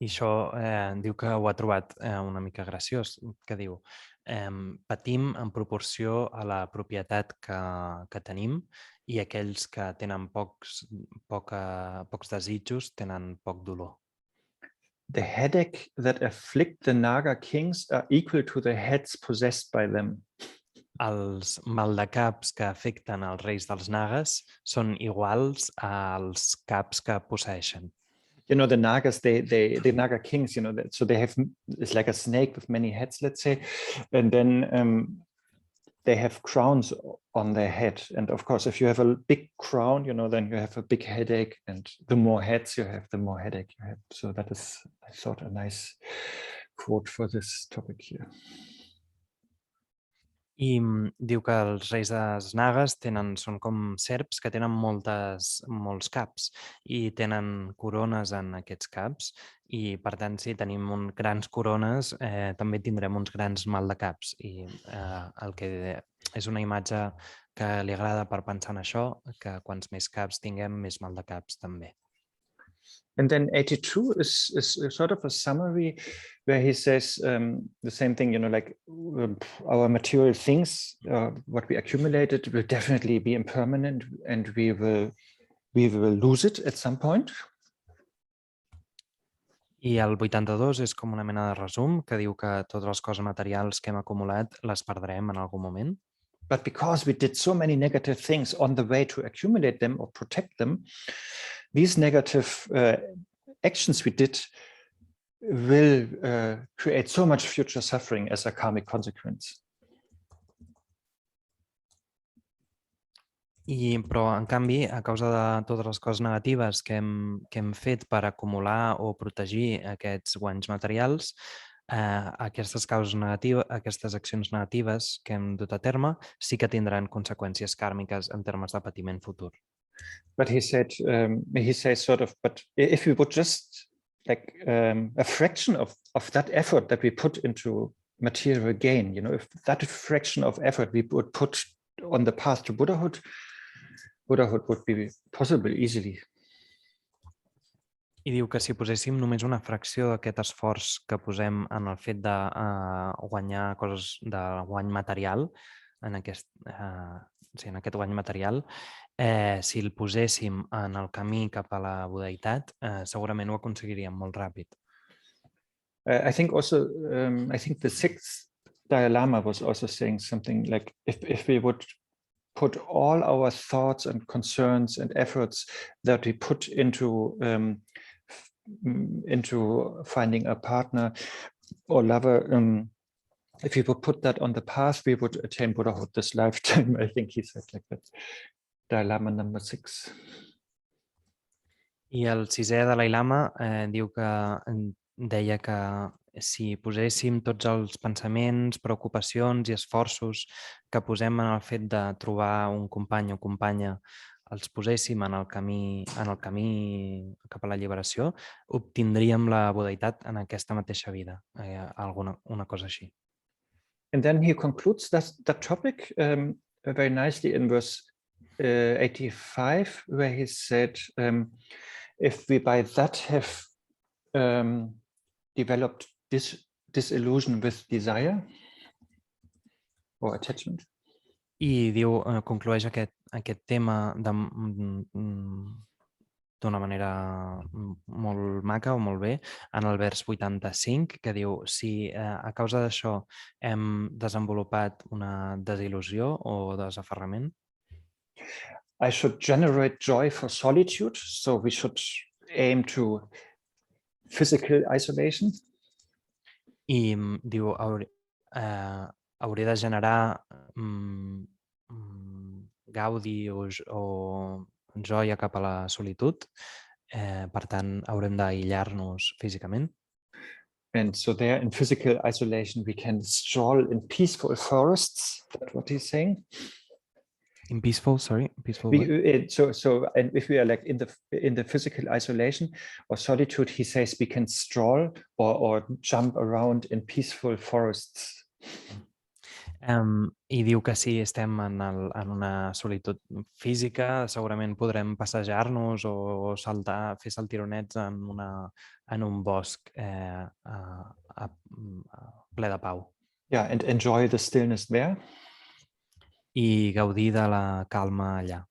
I això diu que ho ha trobat una mica graciós, que diu patim en proporció a la propietat que tenim i aquells que tenen pocs desitjos tenen poc dolor. The headache that afflict the Naga kings are equal to the heads possessed by them. Els maldecaps que afecten els reis dels Nagas són iguals als caps que posseeixen. The Nagas, the Naga kings, so they have, it's like a snake with many heads, let's say, and then they have crowns on their head. And of course, if you have a big crown, then you have a big headache, and the more heads you have, the more headache you have. So that is, I thought, a nice quote for this topic here. I diu que els reis dels Nagas són com serps que tenen molts caps i tenen corones en aquests caps i, per tant, si tenim grans corones, també tindrem uns grans maldecaps. I el que és una imatge que li agrada per pensar en això, que quants més caps tinguem, més maldecaps també. And then 82 is sort of a summary where he says the same thing, like our material things, what we accumulated will definitely be impermanent, and we will lose it at some point. I el 82 és com una mena de resum que diu que totes les coses materials que hem acumulat les perdrem en algun moment. But because we did so many negative things on the way to accumulate them or protect them, these negative actions we did will create so much future suffering as a karmic consequence. Però, en canvi, a causa de totes les coses negatives que hem fet per acumular o protegir aquests guanys materials, aquestes accions negatives que hem dut a terme sí que tindran conseqüències kàrmiques en termes de patiment futur. But he says sort of, but if we would just like a fraction of that effort that we put into material gain, if that fraction of effort we would put on the path to Buddhahood would be possible easily. I diu que si poséssim només una fracció d'aquest esforç que posem en el fet de guanyar coses de guany material, en aquest guany material, si el poséssim en el camí cap a la budeïtat, segurament ho aconseguiríem molt ràpid. I think the sixth Dalai Lama was also saying something like, if we would put all our thoughts and concerns and efforts that we put into finding a partner or lover, if we would put that on the path, we would attain Buddhahood this lifetime. I think he said like that. Dalai Lama number 6. I el sisè Dalai Lama deia que si poséssim tots els pensaments, preocupacions i esforços que posem en el fet de trobar un company o companya, els poséssim en el camí cap a la lliberació, obtindríem la budeïtat en aquesta mateixa vida, una cosa així. And then he concludes that topic very nicely in verse 85, where he said, if we by that have developed disillusion with desire or attachment. I diu, conclueix aquest tema d'una manera molt maca o molt bé en el vers 85, que diu, si a causa d'això hem desenvolupat una desil·lusió o desaferrament. I should generate joy for solitude, so we should aim to physical isolation. I diu, hauria de generar gaudi o joia cap a la solitud, per tant, haurem d'aïllar-nos físicament. And so there in physical isolation, we can stroll in peaceful forests. That's what he's saying. In peaceful, sorry, peaceful. So, and if we are like in the physical isolation or solitude, he says we can stroll or jump around in peaceful forests. I diu que si estem en una solitud física, segurament podrem passejar-nos o fer saltironets en un bosc ple de pau. Yeah, and enjoy the stillness there. I gaudir de la calma allà.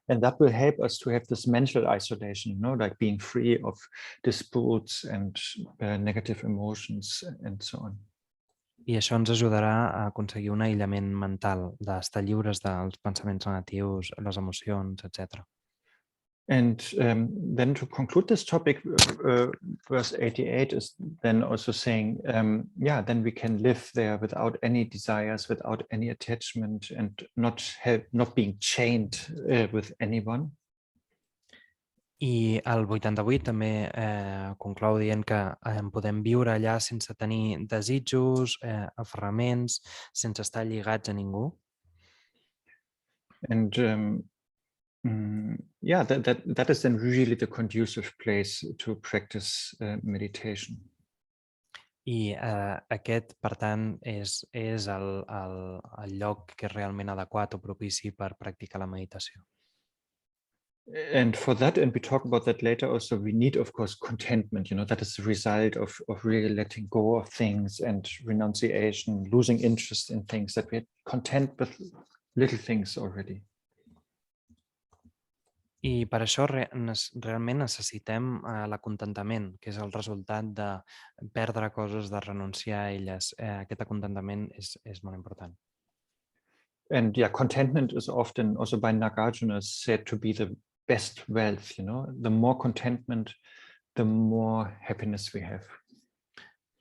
And that will help us to have this mental isolation, like being free of disputes and negative emotions and so on. I això ens ajudarà a aconseguir un aïllament mental, d'estar lliures dels pensaments negatius, les emocions, etc. And then to conclude this topic, verse 88 is then also saying, then we can live there without any desires, without any attachment, and not being chained with anyone. I el 88 també conclou dient que podem viure allà sense tenir desitjos, aferraments, sense estar lligats a ningú. And that is then really the conducive place to practice meditation. I aquest, per tant, és el lloc que és realment adequat o propici per practicar la meditació. And for that, and we talk about that later also, we need, of course, contentment. That is the result of really letting go of things and renunciation, losing interest in things, that we're content with little things already. I per això realment necessitem l'acontentament, que és el resultat de perdre coses, de renunciar a elles. Aquest acontentament és molt important. And contentment is often also by Nagarjuna said to be the best wealth. The more contentment, the more happiness we have.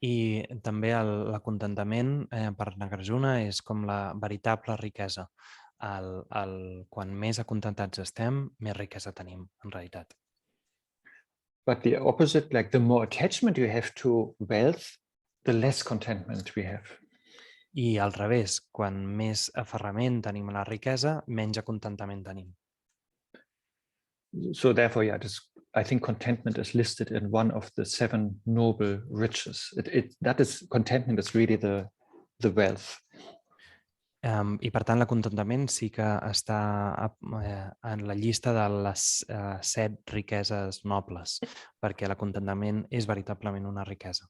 I també l'acontentament per Nagarjuna és com la veritable riquesa. Quan més acontentats estem, més riquesa tenim, en realitat. But the opposite, like the more attachment you have to wealth, the less contentment we have. I al revés, quan més aferrament tenim a la riquesa, menys acontentament tenim. so therefore, yeah, I think contentment is listed in one of the 7 noble riches. Contentment is really the wealth. I per tant, l'acontentament sí que està en la llista de les 7 riqueses nobles, perquè l'acontentament és veritablement una riquesa.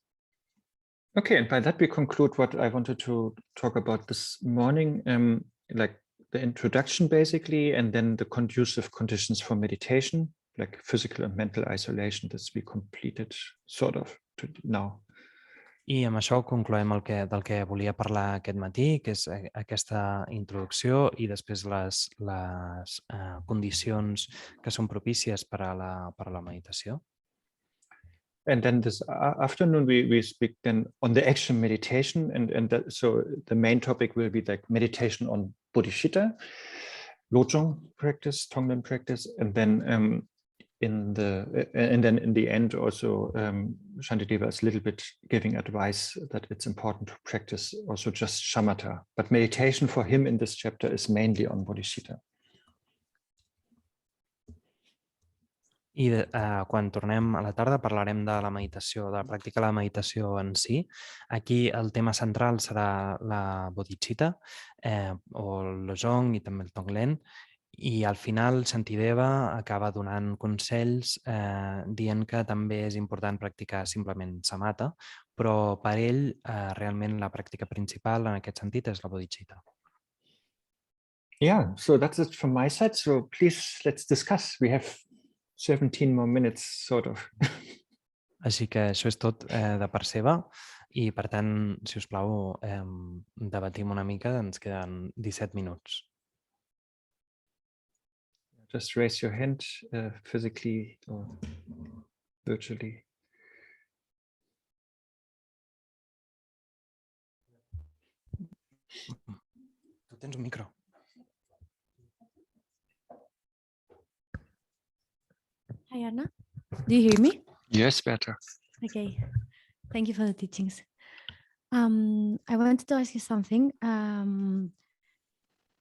Okay, and by that we conclude what I wanted to talk about this morning, like the introduction basically, and then the conducive conditions for meditation, like physical and mental isolation, that we completed sort of now. I amb això concloem del que volia parlar aquest matí, que és aquesta introducció i després les condicions que són propícies per a la meditació. And then this afternoon we speak then on the action meditation, so the main topic will be like meditation on bodhichitta, lojong practice, tonglen practice, and then in the end also Shantideva is a little bit giving advice that it's important to practice also just shamatha, but meditation for him in this chapter is mainly on bodhichitta. I quan tornem a la tarda parlarem de la meditació, de la pràctica de la meditació en si. Aquí el tema central serà la bodhichitta o el lojong i també el tonglen. I al final Shantideva acaba donant consells dient que també és important practicar simplement samatha, però per ell realment la pràctica principal en aquest sentit és la bodhichitta. Yeah, so that's it from my side. So please, let's discuss. We have 17 more minutes, sort of. Així que això és tot de part seva i, per tant, si us plau, debatim una mica, ens queden 17 minuts. Just raise your hand physically or virtually. Tu tens un micro. Hi, Arne. Do you hear me? Yes, better. Okay. Thank you for the teachings. I wanted to ask you something.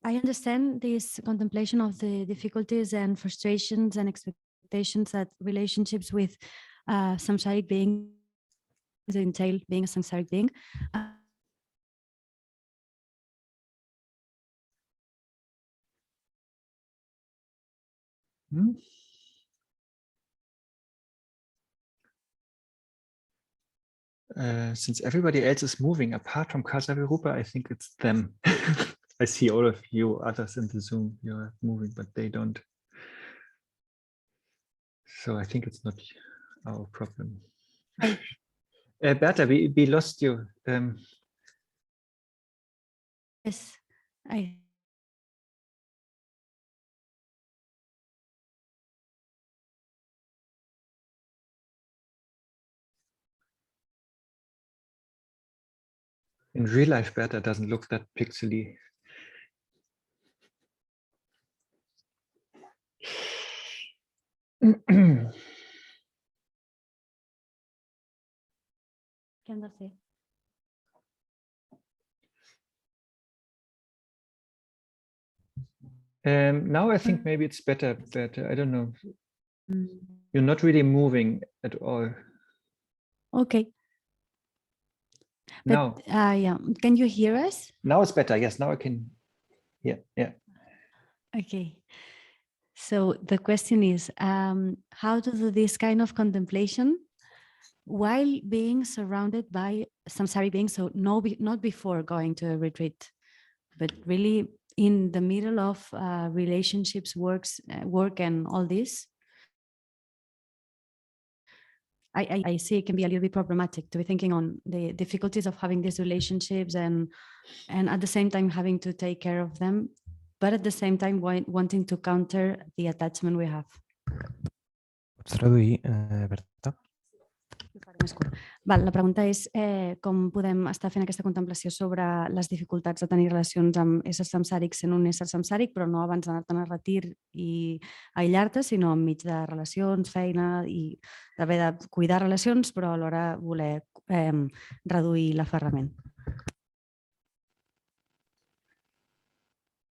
I understand this contemplation of the difficulties and frustrations and expectations that relationships with samsaric beings entail being a samsaric being. Since everybody else is moving apart from Kasavirupa, I think it's them. I see all of you others in the Zoom, you're moving, but they don't. So I think it's not our problem. Berta, we lost you. Yes, In real life, Berta doesn't look that pixely. Now I think maybe it's better, I don't know. You're not really moving at all. Okay. Now. Yeah. Can you hear us? Now it's better. Yes, now I can. Yeah. Okay. So the question is, how to do this kind of contemplation while being surrounded by samsaric beings? So not before going to a retreat, but really in the middle of relationships, work and all this. I see it can be a little bit problematic to be thinking on the difficulties of having these relationships and at the same time having to take care of them, but at the same time wanting to counter the attachment we have. Pots traduir, Berta? Val, la pregunta és com podem estar fent aquesta contemplació sobre les dificultats de tenir relacions amb éssers samsàrics sent un ésser samsàric, però no abans d'anar-te'n a retir i aïllar-te, sinó enmig de relacions, feina i d'haver de cuidar relacions, però alhora voler reduir l'aferrament.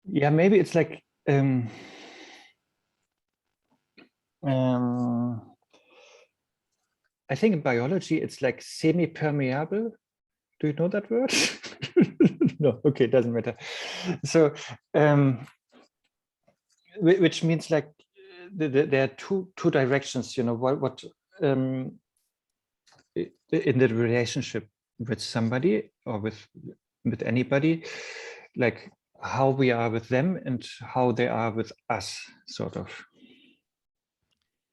Yeah, maybe it's like I think in biology it's like semi-permeable. Do you know that word? No, okay, it doesn't matter. So, which means like there are two directions, what in the relationship with somebody or with anybody, like how we are with them and how they are with us, sort of.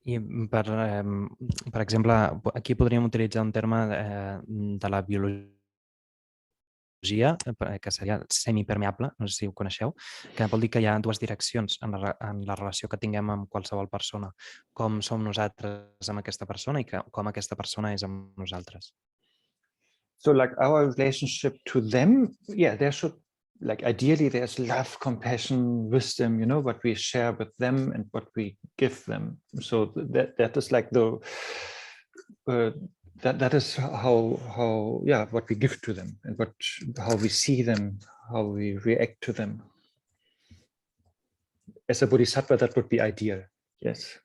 I per exemple, aquí podríem utilitzar un terme de la biologia que seria semipermeable, no sé si ho coneixeu, que vol dir que hi ha dues direccions en la relació que tinguem amb qualsevol persona, com som nosaltres amb aquesta persona i com aquesta persona és amb nosaltres. So like our relationship to them, yeah, there should, like ideally there's love, compassion, wisdom, what we share with them and what we give them. So that is like that is how what we give to them and how we see them, how we react to them. As a bodhisattva, that would be ideal. Yes.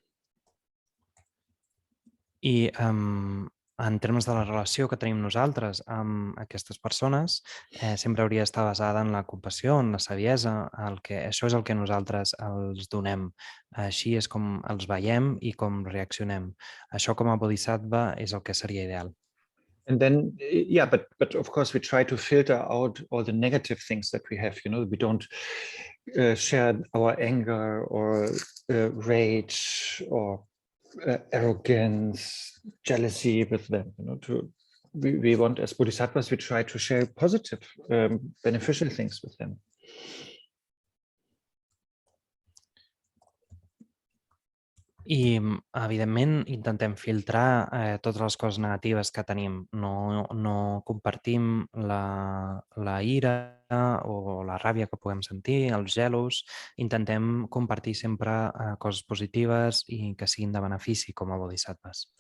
I en termes de la relació que tenim nosaltres amb aquestes persones, sempre hauria d'estar basada en la compassió, en la saviesa, això és el que nosaltres els donem. Així és com els veiem i com reaccionem. Això com a bodhisattva és el que seria ideal. And then, yeah, but of course we try to filter out all the negative things that we have. We don't share our anger or rage or arrogance, jealousy with them. We want, as bodhisattvas, we try to share positive, beneficial things with them. I, evidentment, intentem filtrar totes les coses negatives que tenim. No compartim la ira o la ràbia que puguem sentir, els gelos. Intentem compartir sempre coses positives i que siguin de benefici com a bodhisattvas.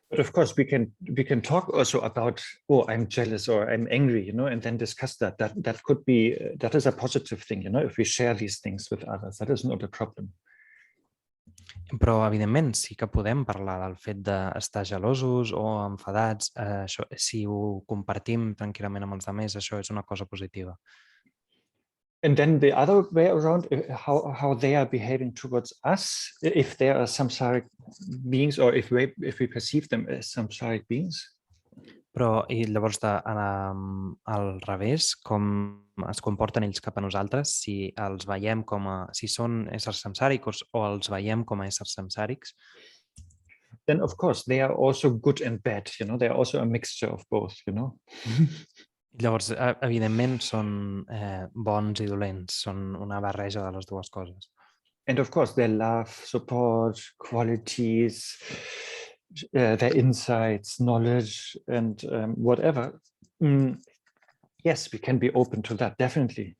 But of course, we can talk also about, oh, I'm jealous or I'm angry, and then discuss that. That could be, that is a positive thing, if we share these things with others. That is not a problem. Però, evidentment, sí que podem parlar del fet d'estar gelosos o enfadats. Això, si ho compartim tranquil·lament amb els altres, això és una cosa positiva. And then the other way around, how they are behaving towards us, if they are samsaric beings or if we perceive them as samsaric beings. Però, i llavors, al revés, com es comporten ells cap a nosaltres, si els veiem si són éssers samsàrics o els veiem com a éssers samsàrics. Then, of course, they are also good and bad, they are also a mixture of both, Llavors, evidentment, són bons i dolents, són una barreja de les dues coses. And of course, their love, support, qualities, their insights, knowledge, and whatever. Yes, we can be open to that, definitely.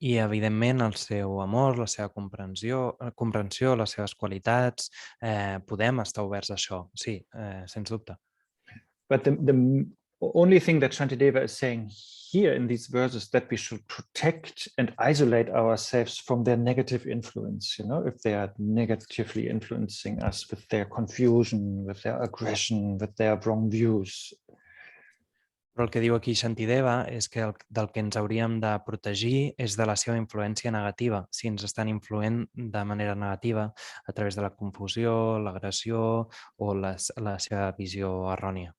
I, evidentment, el seu amor, la seva comprensió, les seves qualitats, podem estar oberts a això, sí, sens dubte. But the only thing that Shantideva is saying here in these verses that we should protect and isolate ourselves from their negative influence, if they are negatively influencing us with their confusion, with their aggression, with their wrong views. Però el que diu aquí Shantideva és que del que ens hauríem de protegir és de la seva influència negativa, si ens estan influent de manera negativa a través de la confusió, l'agressió o la seva visió errònia.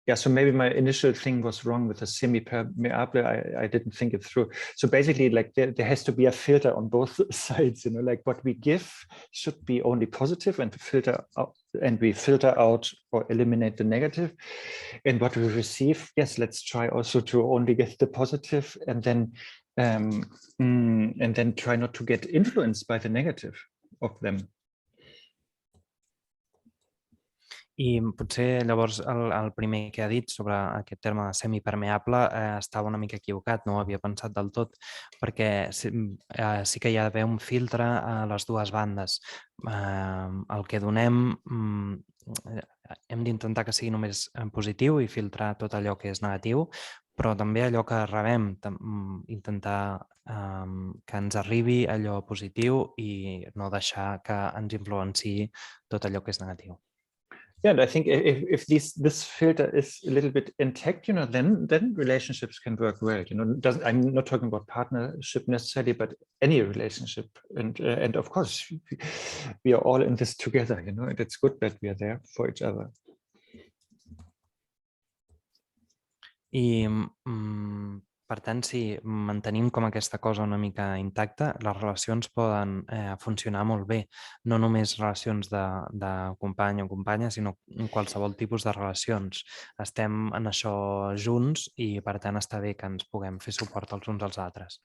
Yeah, so maybe my initial thing was wrong with the semi-permeable. I didn't think it through. So basically, like there has to be a filter on both sides. Like what we give should be only positive, and we filter out or eliminate the negative. And what we receive, yes, let's try also to only get the positive, and then try not to get influenced by the negative of them. I potser llavors el primer que ha dit sobre aquest terme semipermeable estava una mica equivocat, no ho havia pensat del tot, perquè sí que hi ha d'haver un filtre a les dues bandes. El que donem hem d'intentar que sigui només positiu i filtrar tot allò que és negatiu, però també allò que rebem, intentar que ens arribi allò positiu i no deixar que ens influenciï tot allò que és negatiu. Yeah, and I think if this filter is a little bit intact, then relationships can work well. I'm not talking about partnership necessarily, but any relationship. And of course, we are all in this together. And it's good that we are there for each other. I per tant, si mantenim com aquesta cosa una mica intacta, les relacions poden funcionar molt bé. No només relacions de company o companya, sinó qualsevol tipus de relacions. Estem en això junts i, per tant, està bé que ens puguem fer suport els uns als altres.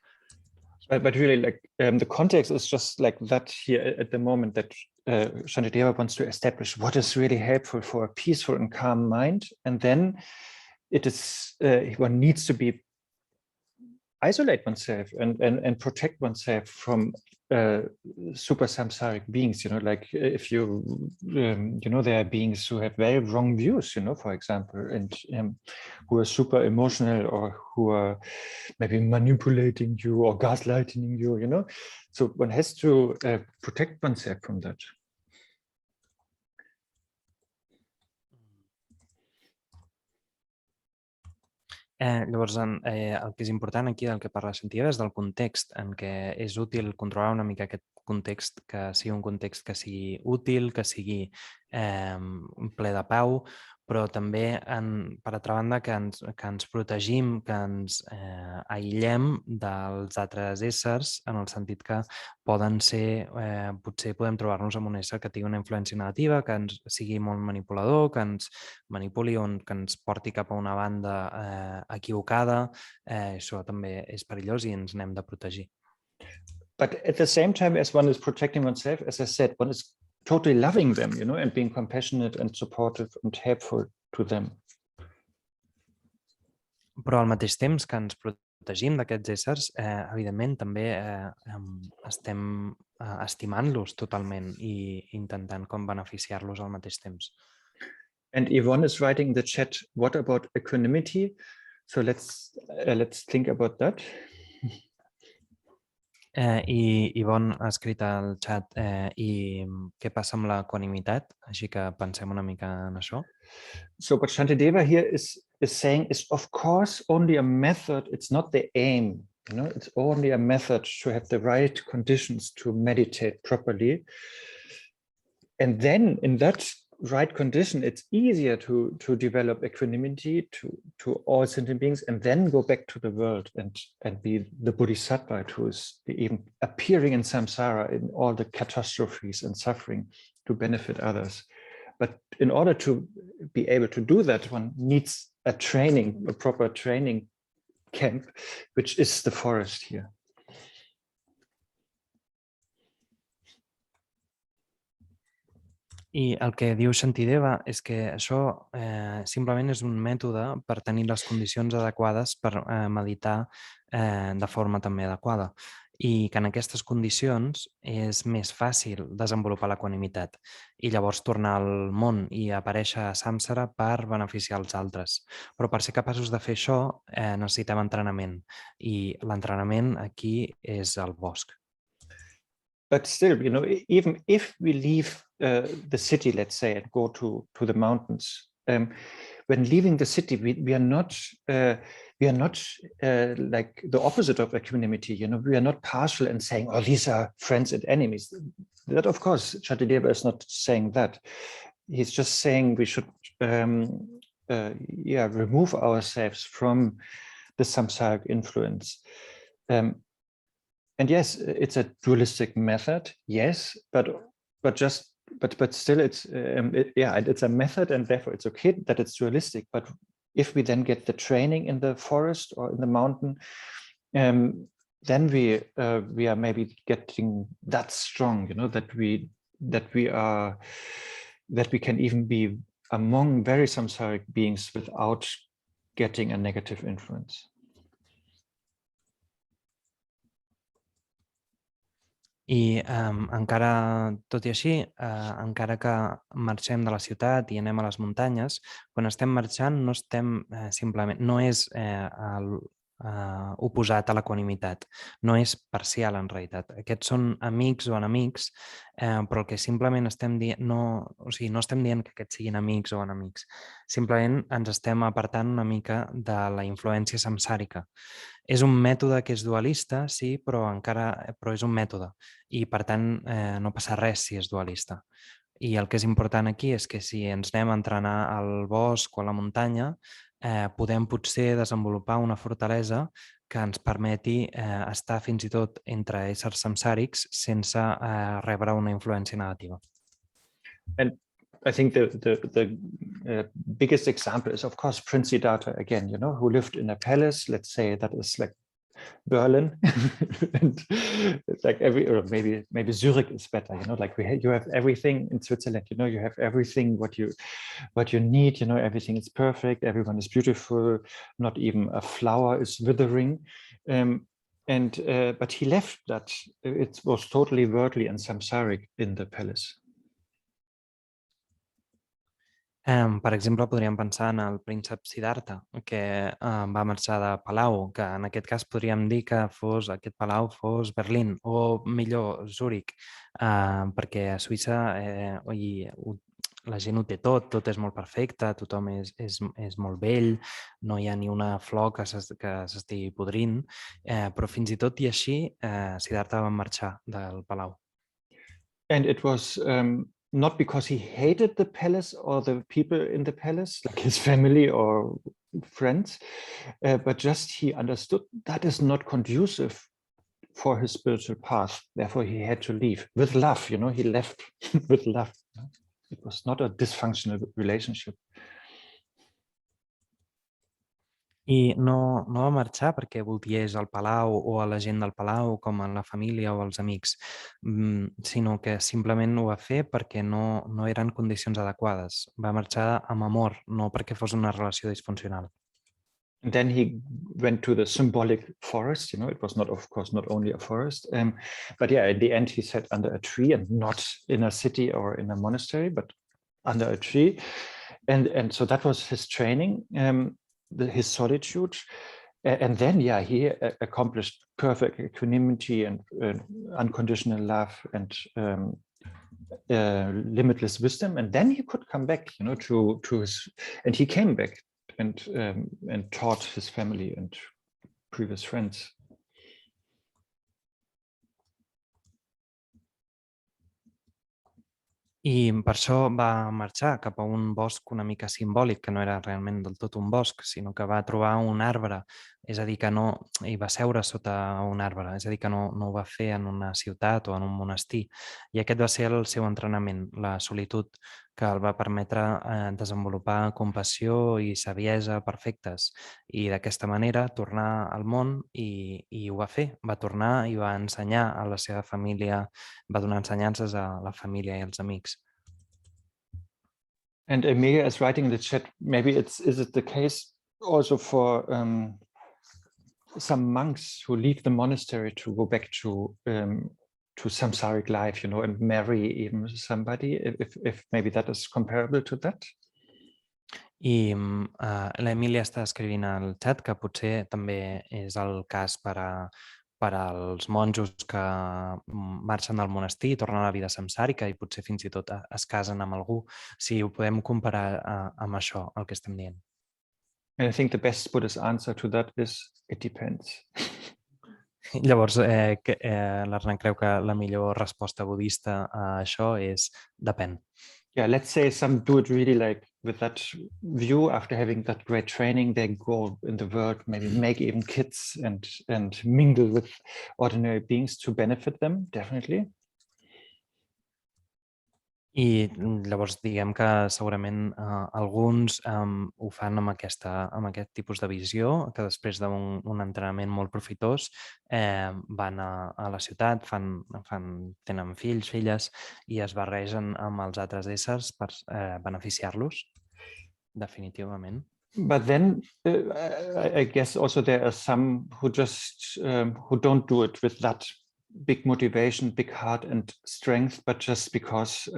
But really, the context is just like that here at the moment, that Shantideva wants to establish what is really helpful for a peaceful and calm mind. And then one needs to isolate oneself and protect oneself from super samsaric beings. Like if there are beings who have very wrong views, for example, and who are super emotional, or who are maybe manipulating you or gaslighting you, so one has to protect oneself from that. Llavors, el que és important aquí del que parla Shantideva és del context en què és útil controlar una mica aquest context, que sigui un context que sigui útil, que sigui ple de pau, però també, per altra banda, que ens protegim, que ens aïllem dels altres éssers, en el sentit que poden ser, potser podem trobar-nos amb un ésser que tingui una influència negativa, que ens sigui molt manipulador, que ens manipuli o que ens porti cap a una banda equivocada. Això també és perillós i ens n'hem de protegir. But at the same time, as one is protecting oneself, as I said, one is totally loving them, and being compassionate and supportive and helpful to them. Però al mateix temps que ens protegim d'aquests éssers, evidentment també estem estimant-los totalment i intentant com beneficiar-los al mateix temps. And Yvonne is writing in the chat, what about equanimity? So let's think about that. I Yvonne ha escrit al xat i què passa amb l'equanimitat, així que pensem una mica en això. So what Shantideva here is saying is, of course, only a method. It's not the aim. It's only a method to have the right conditions to meditate properly. And then in that right condition, it's easier to develop equanimity to all sentient beings, and then go back to the world and be the Bodhisattva who is even appearing in samsara in all the catastrophes and suffering to benefit others. But in order to be able to do that, one needs a proper training camp, which is the forest here. I el que diu Shantideva és que això simplement és un mètode per tenir les condicions adequades per meditar de forma també adequada, i que en aquestes condicions és més fàcil desenvolupar l'equanimitat i llavors tornar al món i aparèixer a samsara per beneficiar els altres. Però per ser capaços de fer això necessitem entrenament, i l'entrenament aquí és el bosc. But still, even if we leave the city, let's say, and go to the mountains, when leaving the city, we are not like the opposite of equanimity. We are not partial and saying, "Oh, these are friends and enemies." That, of course, Shantideva is not saying that. He's just saying we should, remove ourselves from the samsaric influence. And yes, it's a dualistic method. Yes, but still, it's a method, and therefore it's okay that it's dualistic. But if we then get the training in the forest or in the mountain, then we are maybe getting that strong, that we can even be among very samsaric beings without getting a negative influence. I encara, tot i així, encara que marxem de la ciutat i anem a les muntanyes, quan estem marxant no estem simplement, no és oposat a l'equanimitat, no és parcial en realitat. Aquests són amics o enemics, però el que simplement estem dient, o sigui, no estem dient que aquests siguin amics o enemics, simplement ens estem apartant una mica de la influència samsàrica. És un mètode que és dualista, sí, però és un mètode i per tant no passa res si és dualista. I el que és important aquí és que si ens anem a entrenar al bosc o a la muntanya, podem potser desenvolupar una fortalesa que ens permeti estar fins i tot entre éssers samsàrics sense rebre una influència negativa. And I think the biggest example is, of course, Prince Siddhartha again, who lived in a palace, let's say that is like Berlin, and it's like or maybe Zurich is better, like you have everything in Switzerland, you have everything what you need, everything is perfect, everyone is beautiful, not even a flower is withering. But he left that. It was totally worldly and samsaric in the palace. Per exemple, podríem pensar en el príncep Siddhartha, que va marxar de Palau, que en aquest cas podríem dir que aquest Palau fos Berlín, o millor, Zúrich, perquè a Suïssa la gent ho té tot és molt perfecte, tothom és molt vell, no hi ha ni una flor que s'estigui podrint, però fins i tot i així Siddhartha va marxar del Palau. And it was not because he hated the palace or the people in the palace, like his family or friends, but just he understood that is not conducive for his spiritual path. Therefore, he had to leave with love. He left with love. It was not a dysfunctional relationship. I no va marxar perquè odiés el Palau o a la gent del Palau, com a la família o els amics, sinó que simplement ho va fer perquè no eren condicions adequades. Va marxar amb amor, no perquè fos una relació disfuncional. And then he went to the symbolic forest. It was not, of course, not only a forest, but yeah, in the end, he sat under a tree, and not in a city or in a monastery, but under a tree, and so that was his training. His solitude, and then he accomplished perfect equanimity and unconditional love and limitless wisdom, and then he could come back, to his, and he came back and taught his family and previous friends. I per això va marxar cap a un bosc una mica simbòlic, que no era realment del tot un bosc, sinó que va trobar un arbre, és a dir, que hi va seure sota un arbre, és a dir, que no ho va fer en una ciutat o en un monestir. I aquest va ser el seu entrenament, la solitud, que el va permetre desenvolupar compassió i saviesa perfectes. I d'aquesta manera tornar al món i ho va fer. Va tornar i va ensenyar a la seva família, va donar ensenyances a la família i als amics. And Emilia is writing in the chat, maybe is it the case also for some monks who leave the monastery to go back to samsaric life, and marry even somebody, if maybe that is comparable to that? I l'Emília està escrivint al xat que potser també és el cas per als monjos que marxen del monestir i tornen a la vida samsàrica i potser fins i tot es casen amb algú, si ho podem comparar amb això, el que estem dient. And I think the best Buddhist answer to that is, it depends. Llavors, l'Arne creu que la millor resposta budista a això és depèn. Yeah, let's say some do it really like with that view, after having that great training, they go in the world, maybe make even kids and mingle with ordinary beings to benefit them, definitely. I llavors diguem que segurament alguns ho fan amb aquest tipus de visió, que després d'un entrenament molt profitós van a la ciutat, tenen fills, filles i es barregen amb els altres éssers per beneficiar-los, definitivament. But then I guess also there are some who just who don't do it with that big motivation, big heart and strength, but just because,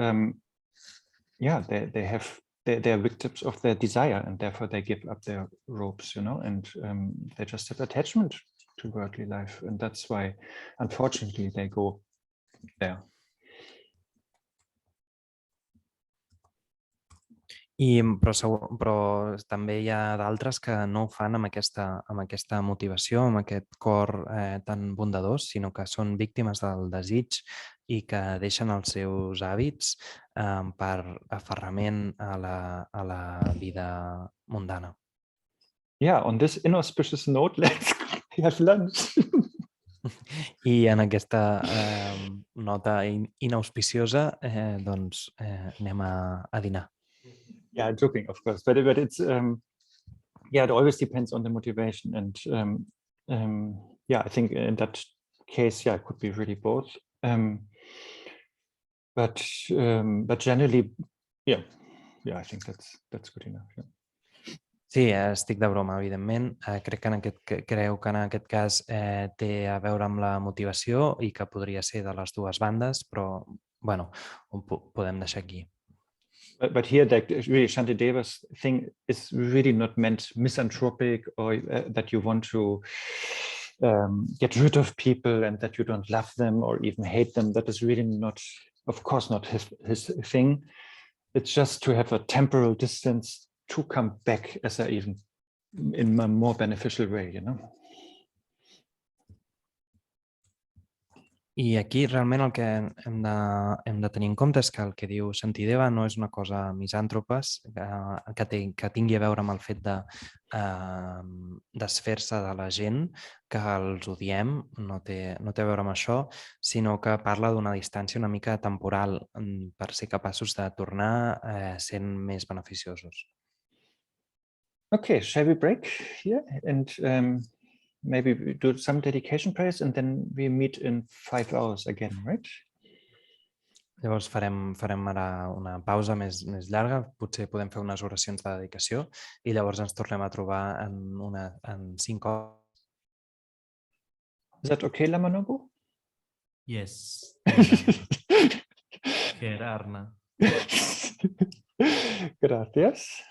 they're victims of their desire, and therefore they give up their robes, and they just have attachment to worldly life, and that's why, unfortunately, they go there. Però també hi ha d'altres que no ho fan amb aquesta motivació, amb aquest cor tan bondadós, sinó que són víctimes del desig i que deixen els seus hàbits per aferrament a la vida mundana. Yeah, on this inauspicious note, let's have lunch. I en aquesta nota inauspiciosa, doncs anem a dinar. Yeah, joking, of course, but it's it always depends on the motivation, and I think in that case, it could be really both. But generally, I think that's good enough. Yeah. Sí, estic de broma, evidentment. Crec que creu que en aquest cas té a veure amb la motivació i que podria ser de les dues bandes, però bueno, ho podem deixar aquí. But here, really, Shantideva's thing is really not meant misanthropic, or that you want to get rid of people and that you don't love them or even hate them. That is really not, of course, not his thing. It's just to have a temporal distance to come back in a more beneficial way, I aquí realment el que hem de tenir en compte és que el que diu Shantideva no és una cosa misàntropes que tingui a veure amb el fet de desfer-se de la gent, que els odiem, no té a veure amb això, sinó que parla d'una distància una mica temporal per ser capaços de tornar sent més beneficiosos. Okay, shall we break here and maybe we do some dedication prayers and then we meet in 5 hours again, right? Llavors farem ara una pausa més llarga, potser podem fer unes oracions de dedicació i llavors ens tornem a trobar en 5 hores. Is that okay, Lamanobu? Yes. Here, Arne. Gracias.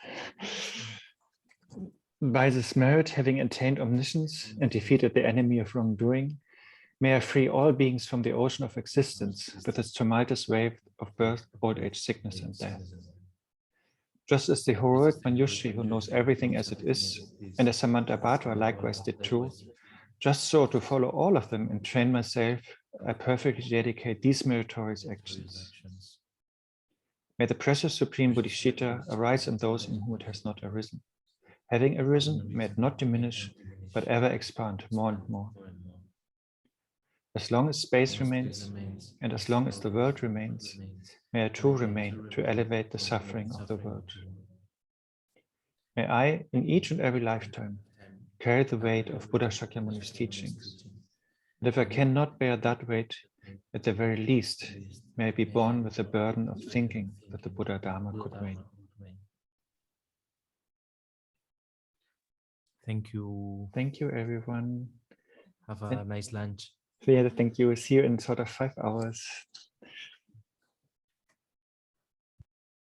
By this merit, having attained omniscience and defeated the enemy of wrongdoing, may I free all beings from the ocean of existence with its tumultuous wave of birth, old age, sickness, and death. Just as the heroic Manjushri, who knows everything as it is, and as Samantabhadra likewise did too, just so to follow all of them and train myself, I perfectly dedicate these meritorious actions. May the precious Supreme Bodhichitta arise in those in whom it has not arisen. Having arisen, may it not diminish, but ever expand more and more. As long as space remains, and as long as the world remains, may I too remain to elevate the suffering of the world. May I, in each and every lifetime, carry the weight of Buddha Shakyamuni's teachings. And if I cannot bear that weight, at the very least, may I be born with the burden of thinking that the Buddha Dharma could reign. Thank you. Thank you, everyone. Have a nice lunch. Yeah, thank you. See you in sort of 5 hours.